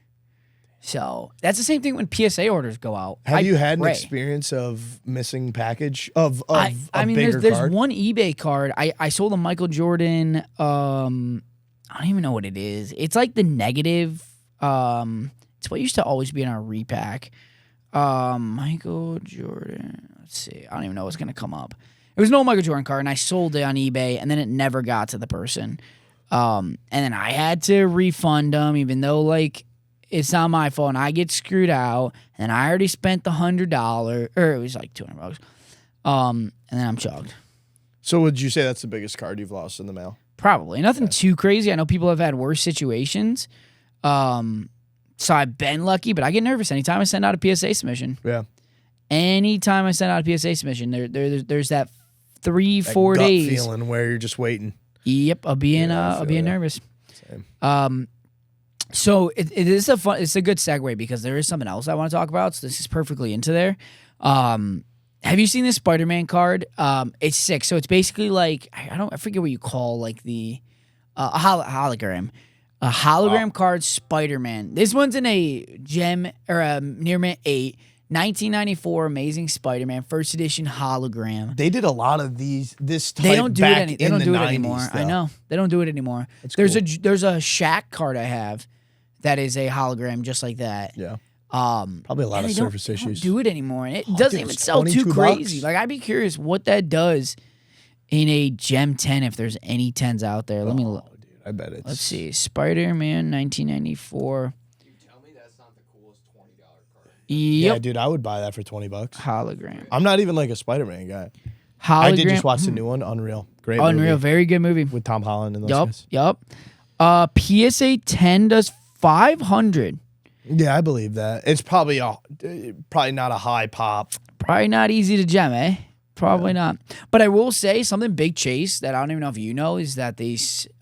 So that's the same thing when PSA orders go out. Have you had an experience of missing package of a bigger there's card? one eBay card. I sold a Michael Jordan. I don't even know what it is. It's the negative. It's what used to always be in our repack. Michael Jordan. Let's see. I don't even know what's gonna come up. It was no Michael Jordan card, and I sold it on eBay, and then it never got to the person. And then I had to refund them, even though it's not my fault, and I get screwed out, and I already spent the $100, or it was $200. And then I'm chugged. So would you say that's the biggest card you've lost in the mail? Probably. Nothing too crazy. I know people have had worse situations. So I've been lucky, but I get nervous anytime I send out a PSA submission. Yeah. Anytime I send out a PSA submission, there's that 3-4 gut days feeling where you're just waiting. Yep, I'll be nervous. Same. So it's a good segue because there is something else I want to talk about. So this is perfectly into there. Have you seen this Spider-Man card? It's sick. So it's basically like I forget what you call like the a hologram. A hologram card Spider-Man. This one's in a gem or a near mint 8, 1994 Amazing Spider-Man first edition hologram. They did a lot of this type They don't do back it. They don't do it 90s, anymore. though. I know they don't do it anymore. There's a Shaq card I have that is a hologram just like that. Yeah. Probably a lot of surface issues. Don't do it anymore, and it doesn't even sell too crazy. Like I'd be curious what that does in a gem 10 if there's any 10s out there. Let me look. I bet it's. Let's see. Spider-Man 1994. Dude, tell me that's not the coolest $20 card. Yeah, Yep. dude, I would buy that for $20. Hologram. I'm not even like a Spider-Man guy. Hologram. I did just watch the new one, Unreal. Great Unreal. movie. Very good movie. With Tom Holland and those Yup. guys. Yup. PSA 10 does 500. Yeah, I believe that. It's probably not a high pop. Probably not easy to gem, eh? Probably not. But I will say something big chase that I don't even know if you know is that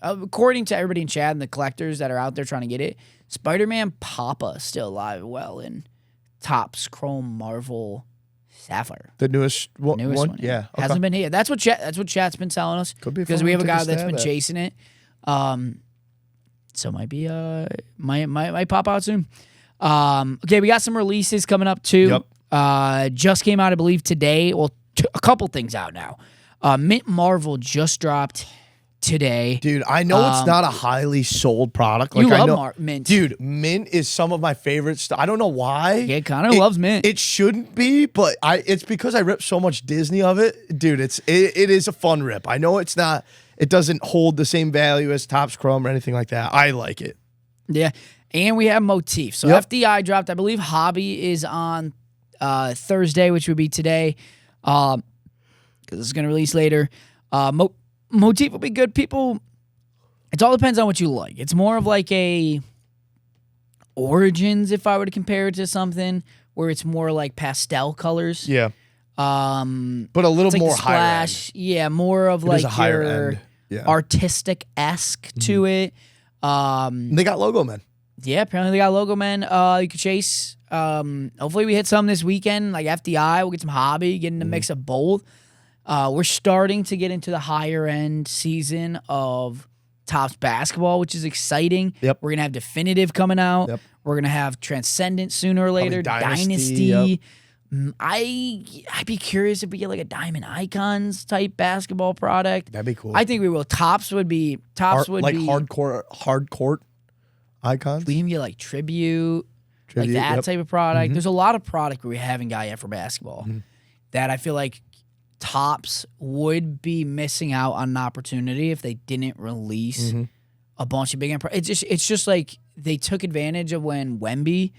according to everybody in chat and the collectors that are out there trying to get it, Spider-Man Papa still alive well in Topps Chrome Marvel Sapphire. The newest one? Yeah. Okay. Hasn't been here. That's what chat's been telling us. Could be because fun we have to a take a guy that's stab been at. chasing it. So might be might pop out soon. Okay, we got some releases coming up too. Yep. Just came out, I believe, today. Well, a couple things out now. Mint Marvel just dropped today. Dude, I know it's not a highly sold product. Like, You I love know, Mint. Dude, Mint is some of my favorite stuff. I don't know why. Yeah, Connor loves Mint. It shouldn't be, but it's because I rip so much Disney of it. Dude, it is a fun rip. I know it doesn't hold the same value as Topps Chrome or anything like that. I like it. Yeah. And we have Motif. So Yep. FDI dropped. I believe Hobby is on Thursday, which would be today. Because it's going to release later. Motif will be good. People, it all depends on what you like. It's more of like a Origins, if I were to compare it to something, where it's more like pastel colors. Yeah. But a little It's like more the higher end. splash. Yeah, more of It like is a higher your end. Yeah. artistic-esque to it. They got Logoman. Yeah, apparently they got Logoman. You could chase. Hopefully we hit some this weekend, like FDI. We'll get some Hobby, get in a mix of both. We're starting to get into the higher end season of Topps basketball, which is exciting. Yep. We're gonna have Definitive coming out. Yep. We're gonna have Transcendent sooner or later. Dynasty, Dynasty. I'd be curious if we get like a Diamond Icons type basketball product. That'd be cool. I think we will. Topps would be like hard court icons. We can get like tribute like that yep. type of product. There's a lot of product we haven't got yet for basketball that I feel like Topps would be missing out on an opportunity if they didn't release a bunch of big. It's just like they took advantage of when Wemby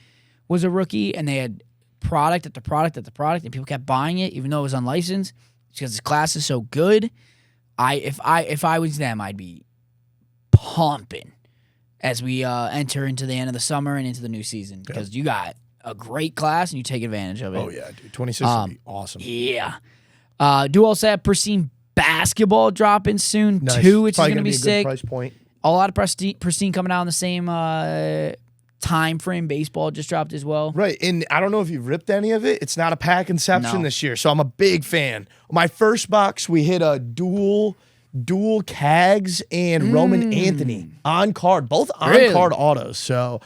was a rookie and they had product after product after product and people kept buying it even though it was unlicensed because his class is so good. If I was them, I'd be pumping as we enter into the end of the summer and into the new season because you got a great class and you take advantage of it. Oh yeah, dude. 26 would be awesome. Yeah. Do also have Pristine Basketball dropping soon too, which is going to be sick. Price point. A lot of Pristine coming out in the same time frame. Baseball just dropped as well. Right, and I don't know if you've ripped any of it. It's not a pack Inception No. this year, so I'm a big fan. My first box, we hit a dual Cags and Roman Anthony on card, both on card autos. So,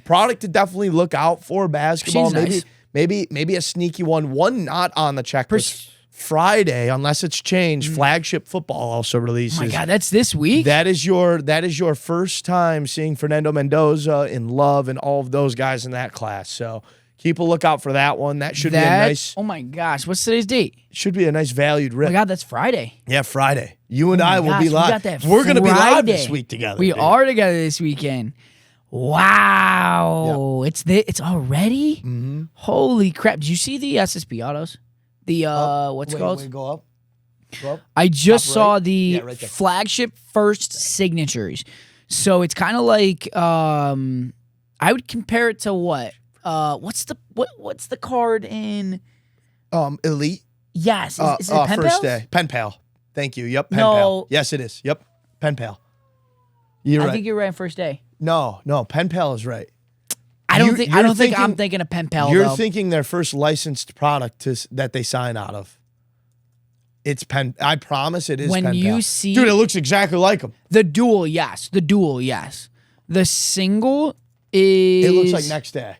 product to definitely look out for basketball. She's Maybe a sneaky one not on the checklist. Friday, unless it's changed, Flagship football also releases. Oh my God, that's this week? That is your first time seeing Fernando Mendoza in Love and all of those guys in that class. So keep a lookout for that one. That should be a nice. Oh my gosh, what's today's date? Should be a nice valued Oh rip. my God, that's Friday. Yeah, Friday. You and I will be Gosh, we live. got that We're gonna be live Friday. this week together. We dude. are together this weekend. Wow, it's already. Mm-hmm. Holy crap! Did you see the SSP autos? The what's it called? Wait, go up. Well, I just top saw right? the Yeah, right there. Flagship first signatures. So it's kind of like I would compare it to what? What's the card in? Elite. Yes, is it Pen first Pals? day. Pen Pal. Thank you. Yep. Pen No. Pal. Yes, it is. Yep. Pen Pal. You're I right. think you're right on first day. No. Pen Pal is right. I don't think I'm thinking of Pen Pal. You're though. thinking their first licensed product that they sign out of. It's Pen. I promise it is. When Pen you Pal. see dude, it looks exactly like them. the dual, yes. The single is. It looks like Next Day.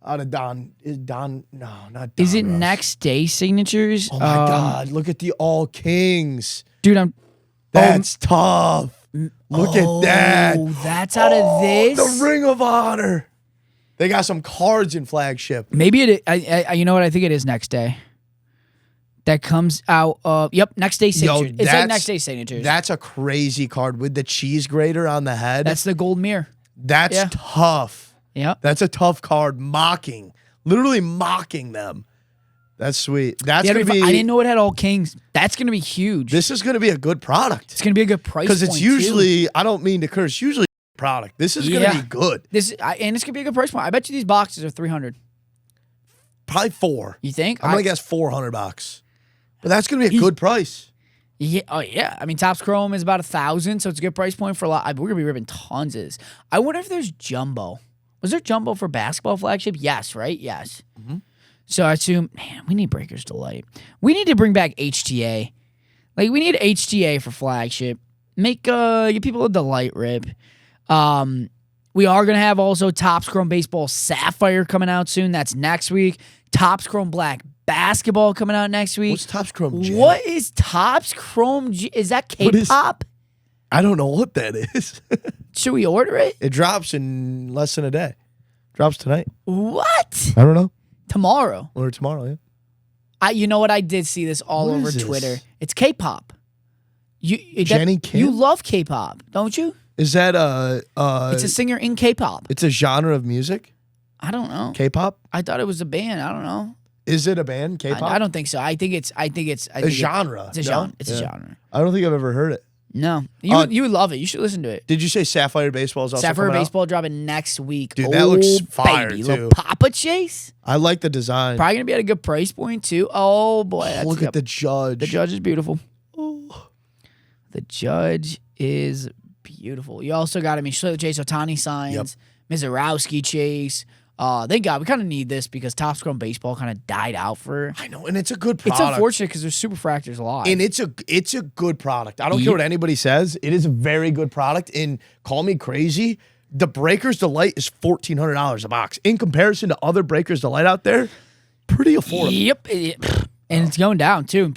Out of Don. Is Don? No, not Don. Is it Russ. Next Day signatures? Oh my God! Look at the All Kings. Dude, That's tough. Look at that. Oh, that's out of this. The Ring of Honor. They got some cards in Flagship. Maybe it. I you know what? I think it is Next Day. That comes out. Yep, Next Day signatures. It's like Next Day signatures. That's a crazy card with the cheese grater on the head. That's the gold mirror. That's tough. Yep. That's a tough card. Literally mocking them. That's sweet. That's gonna be. I didn't know it had all kings. That's gonna be huge. This is gonna be a good product. It's gonna be a good price Because it's point, usually. too. I don't mean to curse. Usually a product. This is gonna be good. And it's gonna be a good price point. I bet you these boxes are $300. Probably 4. You think? I'm gonna guess $400. But that's gonna be a good price. Yeah. Oh yeah. I mean, Topps Chrome is about $1,000, so it's a good price point for a lot. We're gonna be ripping tons of this. I wonder if there's jumbo. Was there jumbo for basketball Flagship? Yes. Right. Yes. Mm-hmm. So I assume, man, we need Breakers Delight. We need to bring back HTA. Like we need HTA for Flagship. Give people a Delight rip. We are gonna have also Topps Chrome Baseball Sapphire coming out soon. That's next week. Topps Chrome Black Basketball coming out next week. What's Topps Chrome J? What is Topps Chrome G? Is that K-pop? I don't know what that is. Should we order it? It drops in less than a day. Drops tonight. What? I don't know. Tomorrow. Or tomorrow, yeah. You know what? I did see this all What over is this? Twitter. It's K-pop. Jenny Kim? You love K-pop, don't you? Is that It's a singer in K-pop. it's a genre of music? I don't know. K-pop? I thought it was a band. I don't know. Is it a band? K-pop? I don't think so. I think it's a genre. It's a genre. It's a genre. I don't think I've ever heard it. No, you would love it. You should listen to it. Did you say Sapphire Baseball is also Sapphire coming out? Baseball dropping next week. Dude, that looks fire, baby. too. Little Papa Chase. I like the design. Probably gonna be at a good price point too. Oh boy, that's Look at the judge. The judge is beautiful. The judge is beautiful. You also got Shohei Ohtani signs, Mizorowski chase. Thank God. We kind of need this because Topps Chrome Baseball kind of died out for. I know, and it's a good product. It's unfortunate because there's Superfractors alive. And it's a good product. I don't care what anybody says. It is a very good product. And call me crazy, the Breakers Delight is $1,400 a box. In comparison to other Breakers Delight out there, pretty affordable. Yep. And it's going down too. And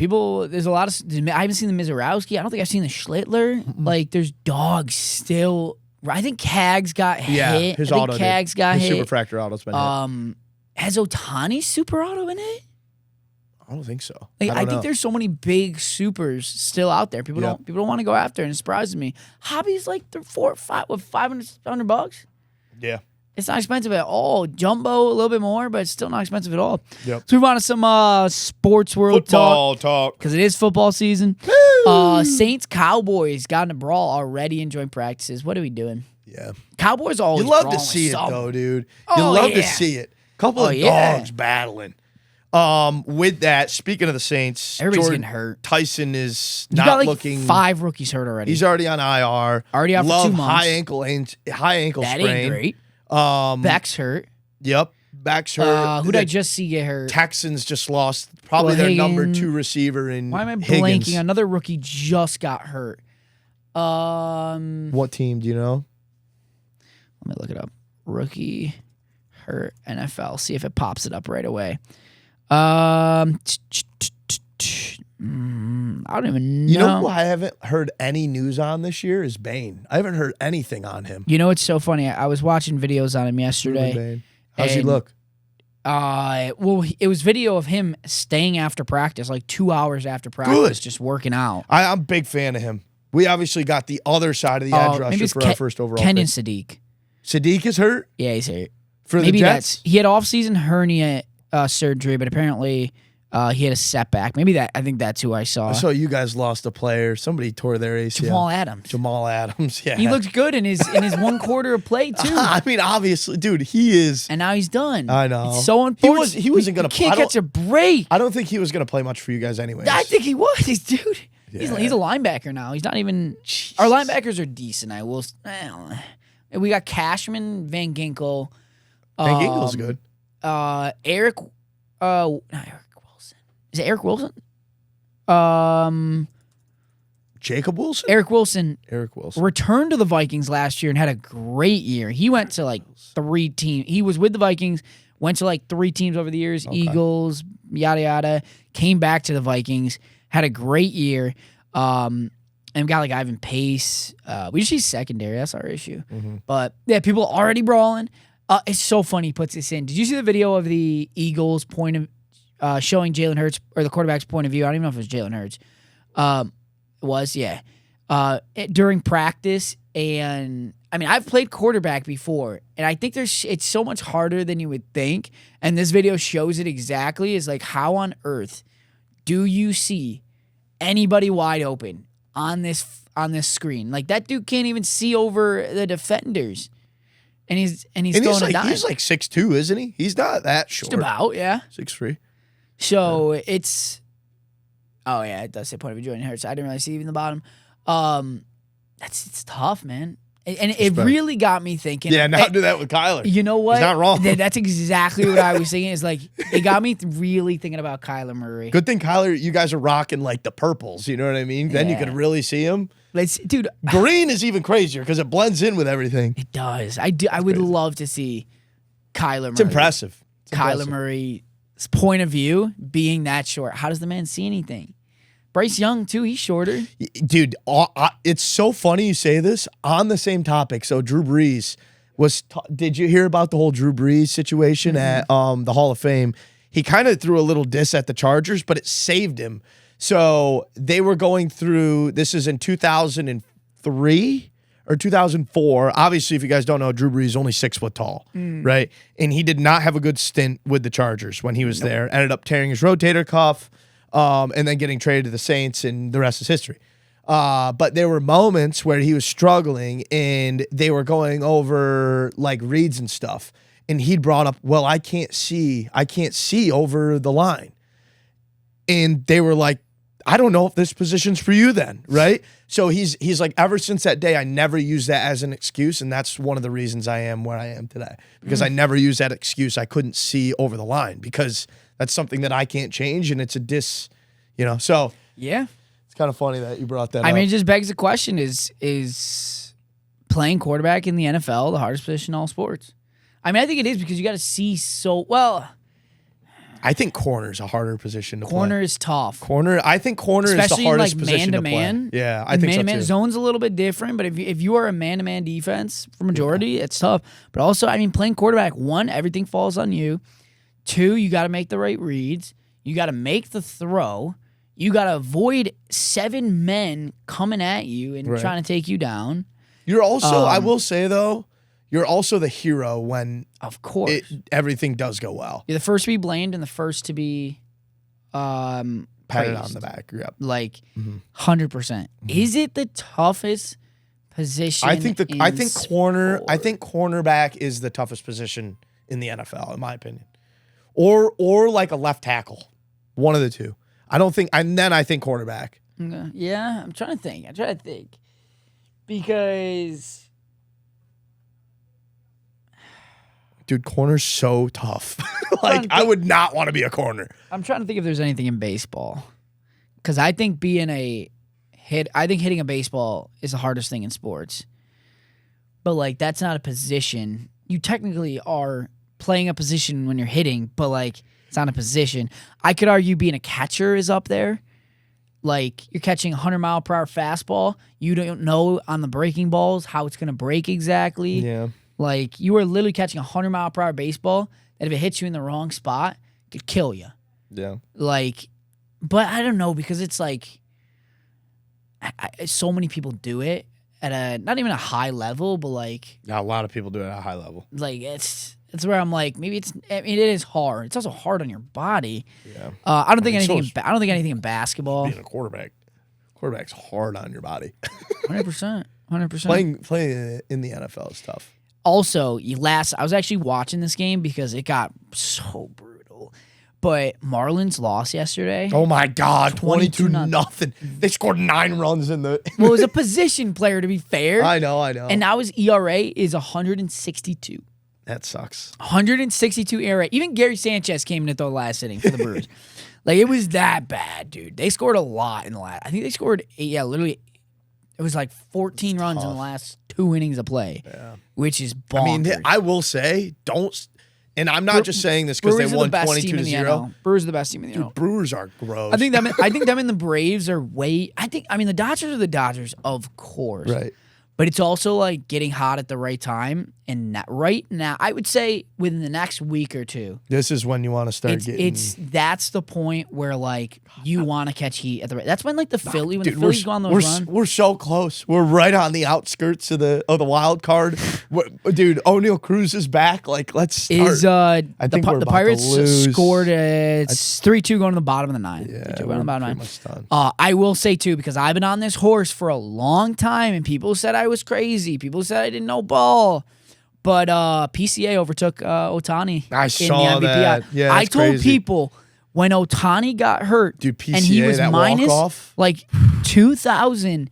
there's a lot of. I haven't seen the Mizorowski. I don't think I've seen the Schlittler. Like there's dogs still. I think Cags got hit. His I think auto Cags got his hit. Superfractor auto's been hit. Has Ohtani super auto in it? I don't think so. Like, I don't know. think there's so many big supers still out there. People don't want to go after, and it surprises me. Hobby's like they're $500. Yeah. It's not expensive at all. Jumbo a little bit more, but it's still not expensive at all. Yep. So we want some sports world talk. because it is football season. Saints Cowboys got in a brawl already in joint practices. What are we doing? Yeah. Cowboys always. You love to brawling see it with someone. though, dude. You Oh, love to yeah. see it. Couple of dogs battling. With that, speaking of the Saints, Everybody's Jordan getting hurt. Tyson is You not got like looking. 5 rookies hurt already. He's already on IR. Already out for Love 2 months. high ankle that sprain. ain't great. Um, Back's hurt. Yep, back's hurt. Who did I just see get hurt? Texans just lost probably Well, their number Higgins- 2 receiver in Why am I Higgins. blanking? Another rookie just got hurt. What team do you know? Let me look it up. Rookie hurt NFL. See if it pops it up right away. I don't even know. You know who I haven't heard any news on this year is Bane. I haven't heard anything on him. You know, it's so funny. I was watching videos on him yesterday. Bane. How's he and- look? Well, it was video of him staying after practice, like 2 hours after practice, just working out. I'm a big fan of him. We obviously got the other side of the edge maybe rusher it's for our first overall Kenyon pick. Sadiq. Sadiq is hurt Yeah, he's hurt. for Maybe the Jets. he had off-season hernia surgery, but apparently He had a setback. I think that's who I saw. I saw you guys lost a player. Somebody tore their ACL. Jamal Adams. Yeah. He looked good in his 1 quarter of play too. I mean, obviously, dude, he is. And now he's done. I know. It's so unfortunate. He wasn't gonna. Can't catch a break. I don't think he was gonna play much for you guys anyway. I think he was, dude. Yeah. He's a linebacker now. He's not even. Jesus. Our linebackers are decent. We got Cashman, Van Ginkel. Van Ginkel's good. Eric. Not Eric Wilson. Is it Eric Wilson? Jacob Wilson. Eric Wilson. Eric Wilson returned to the Vikings last year and had a great year. He went to like 3 teams. He was with the Vikings, went to like 3 teams over the years, Eagles, yada, yada, came back to the Vikings, had a great year, and got like Ivan Pace. We just need secondary. That's our issue. But yeah, people already brawling. It's so funny he puts this in. Did you see the video of the Eagles' point of showing Jalen Hurts, or the quarterback's point of view? I don't even know if it was Jalen Hurts. It was, yeah. During practice, and I mean, I've played quarterback before, and I think it's so much harder than you would think. And this video shows it exactly. Is like, how on earth do you see anybody wide open on this screen? Like, that dude can't even see over the defenders, and he's throwing a dime. He's like 6'2", isn't he? He's not that short. Just about, yeah. 6'3". So it's. Oh yeah, it does say point of view. Jordan Hurts. I didn't really see even the bottom. It's tough, man, and it really got me thinking. Yeah, now do that with Kyler. You know what? He's not wrong. That's exactly what I was thinking. Is like, it got me really thinking about Kyler Murray. Good thing Kyler, you guys are rocking like the purples. You know what I mean? Then you Yeah. could really see him. Dude, Green is even crazier because it blends in with everything. it does. I would love to see Kyler Murray. It's impressive. Kyler Murray's point of view being that short. How does the man see anything? Bryce Young, too, he's shorter. Dude, it's so funny you say this. On the same topic, so Drew Brees did you hear about the whole Drew Brees situation at the Hall of Fame? He kind of threw a little diss at the Chargers, but it saved him. So they were going through, this is in 2003 or 2004. Obviously, if you guys don't know, Drew Brees is only 6 foot tall, right? And he did not have a good stint with the Chargers when he was there. Ended up tearing his rotator cuff. And then getting traded to the Saints, and the rest is history. But there were moments where he was struggling, and they were going over like reads and stuff, and he'd brought up, well, I can't see over the line. And they were like, I don't know if this position's for you then, right? So he's like, ever since that day, I never used that as an excuse, and that's one of the reasons I am where I am today. Because I never used that excuse, I couldn't see over the line, because that's something that I can't change, and it's a so Yeah. it's kind of funny that you brought that up. I mean, it just begs the question, is playing quarterback in the NFL the hardest position in all sports? I mean, I think it is, because you got to see so well. I think corner's a harder position to play. Corner is tough. I think corner Especially is the hardest in like position to man-to-man. play. Yeah, I think so Man-to-man too. zone's a little bit different, but if you are a man-to-man defense for majority, it's tough. But also, I mean, playing quarterback, 1, everything falls on you. 2, you got to make the right reads. You got to make the throw. You got to avoid 7 men coming at you and trying to take you down. You're also, I will say though, you're also the hero when of course everything does go well. You're the first to be blamed and the first to be patted praised. on the back. Yep. Like 100%. Is it the toughest position? I think sport? cornerback is the toughest position in the NFL, in my opinion. Or like a left tackle. One of the two. I think cornerback. Yeah, I'm trying to think. Because dude, corner's so tough. Like, I would not want to be a corner. I'm trying to think if there's anything in baseball. Because I think hitting a baseball is the hardest thing in sports. But like, that's not a position. You technically are playing a position when you're hitting, but like, it's not a position. I could argue being a catcher is up there. Like, you're catching a 100-mile-per-hour fastball. You don't know on the breaking balls how it's going to break exactly. Yeah. Like, you are literally catching a 100-mile-per-hour baseball that if it hits you in the wrong spot, could kill you. Yeah. Like, but I don't know, because it's like, so many people do it, at a not even a high level, but like Yeah, a lot of people do it at a high level. like it's where I'm like maybe it's I mean it is hard. It's also hard on your body. Yeah. I don't think mean, anything. so I don't think anything in basketball. Being a quarterback's hard on your body. 100%. 100%. Playing in the NFL is tough. Also, I was actually watching this game because it got so brutal. But Marlins lost yesterday. Oh my God, 22-0. 22-0. They scored 9 runs in the. Well, it was a position player, to be fair. I know. And now his ERA is 162. That sucks. 162 ERA. Even Gary Sanchez came in at the last inning for the Brewers. Like, it was that bad, dude. They scored a lot in the last. I think they scored, literally, it was like 14 runs in the last 2 innings of play, which is bonkers. I mean, I will say, and I'm not just saying this because they won 22-0. Brewers are the best team in the NL. Brewers are gross. I think them and the Braves are the Dodgers are the Dodgers, of course. Right. But it's also like getting hot at the right time. And right now, I would say within the next week or two. This is when you want to start getting. That's the point where like you want to catch heat at the right. That's when like the Phillies go on those runs. We're so close. We're right on the outskirts of the wild card. Dude, O'Neal Cruz is back. Like, let's start. I think the Pirates scored. It's 3-2 going to the bottom of the 9th. Yeah, 3-2 going to the bottom of the 9th. pretty much done. I will say too, because I've been on this horse for a long time, and people said I was crazy. People said I didn't know ball. But PCA overtook Ohtani I in saw the MVP. that. Yeah, I that's told crazy. people when Ohtani got hurt, Dude, PCA, and he was that minus walk-off? like 2,000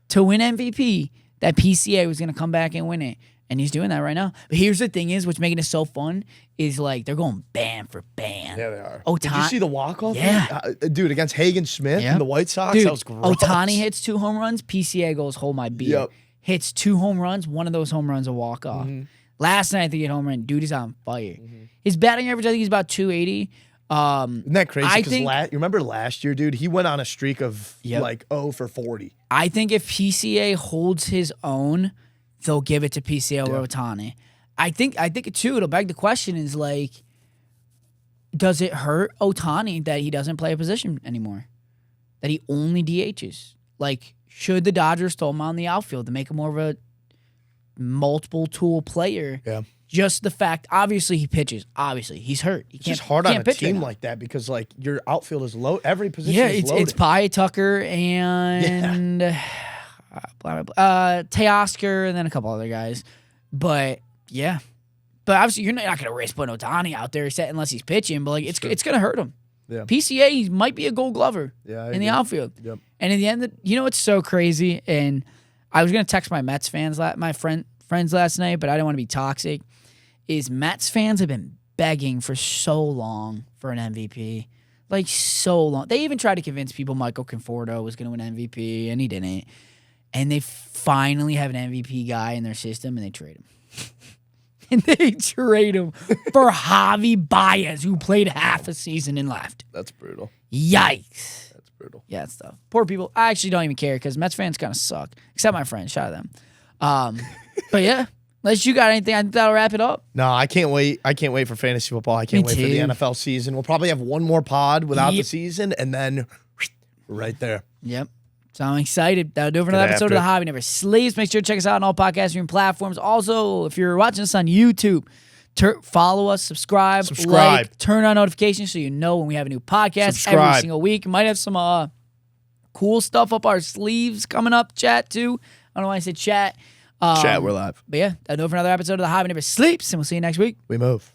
to win MVP, that PCA was going to come back and win it. And he's doing that right now. But here's the thing is, what's making it so fun is like they're going ban for ban. Yeah, they are. Ohtani, Did you see the walk-off? Yeah. Dude, against Hagen Smith and the White Sox? Dude, That was gross. Ohtani hits 2 home runs, PCA goes, hold my beer. Yep. Hits 2 home runs, one of those home runs a walk-off. Mm-hmm. Last night, I think he hit home run. Dude is on fire. His batting average, I think he's about 280. Isn't that crazy? I Because think- you remember last year, dude? He went on a streak of Yep. like 0 for 40. I think if PCA holds his own, they'll give it to PCA over Ohtani. I think too, it'll beg the question is like, does it hurt Ohtani that he doesn't play a position anymore? That he only DHs? Like, should the Dodgers throw him on the outfield to make him more of a multiple tool player? Yeah. Just the fact, obviously he pitches. Obviously he's hurt. He It's can't, just hard on can't a pitch team right now. like that because like your outfield is low. Every position Yeah, is loaded. it's Pi, Tucker, and Teoscar, and then a couple other guys. But yeah, but obviously you're not going to risk putting Ohtani out there unless he's pitching. But like it's going to hurt him. Yeah. PCA might be a Gold Glover in the outfield. Yep. And in the end, it's so crazy. And I was going to text my Mets fans, my friends last night, but I didn't want to be toxic. Is Mets fans have been begging for so long for an MVP. Like, so long. They even tried to convince people Michael Conforto was going to win MVP, and he didn't. And they finally have an MVP guy in their system, and they trade him. And they trade him for Javi Baez, who played half a season and left. That's brutal. Yikes. That's brutal. Yeah, it's tough. Poor people. I actually don't even care because Mets fans kind of suck. Except my friends. Shout out to them. But yeah, unless you got anything, I think that'll wrap it up. No, I can't wait. I can't wait for fantasy football. I can't Me wait for the too. NFL season. We'll probably have one more pod without the Yep. season, and then right there. Yep. So I'm excited. That'll do it for another Get episode of after The it. Hobby Never Sleeps. Make sure to check us out on all podcast streaming platforms. Also, if you're watching us on YouTube, follow us, subscribe, like, turn on notifications so you know when we have a new podcast every single week. Might have some cool stuff up our sleeves coming up, chat, too. I don't know why I said chat. Chat, we're live. But yeah, that'll do it for another episode of The Hobby Never Sleeps, and we'll see you next week. We move.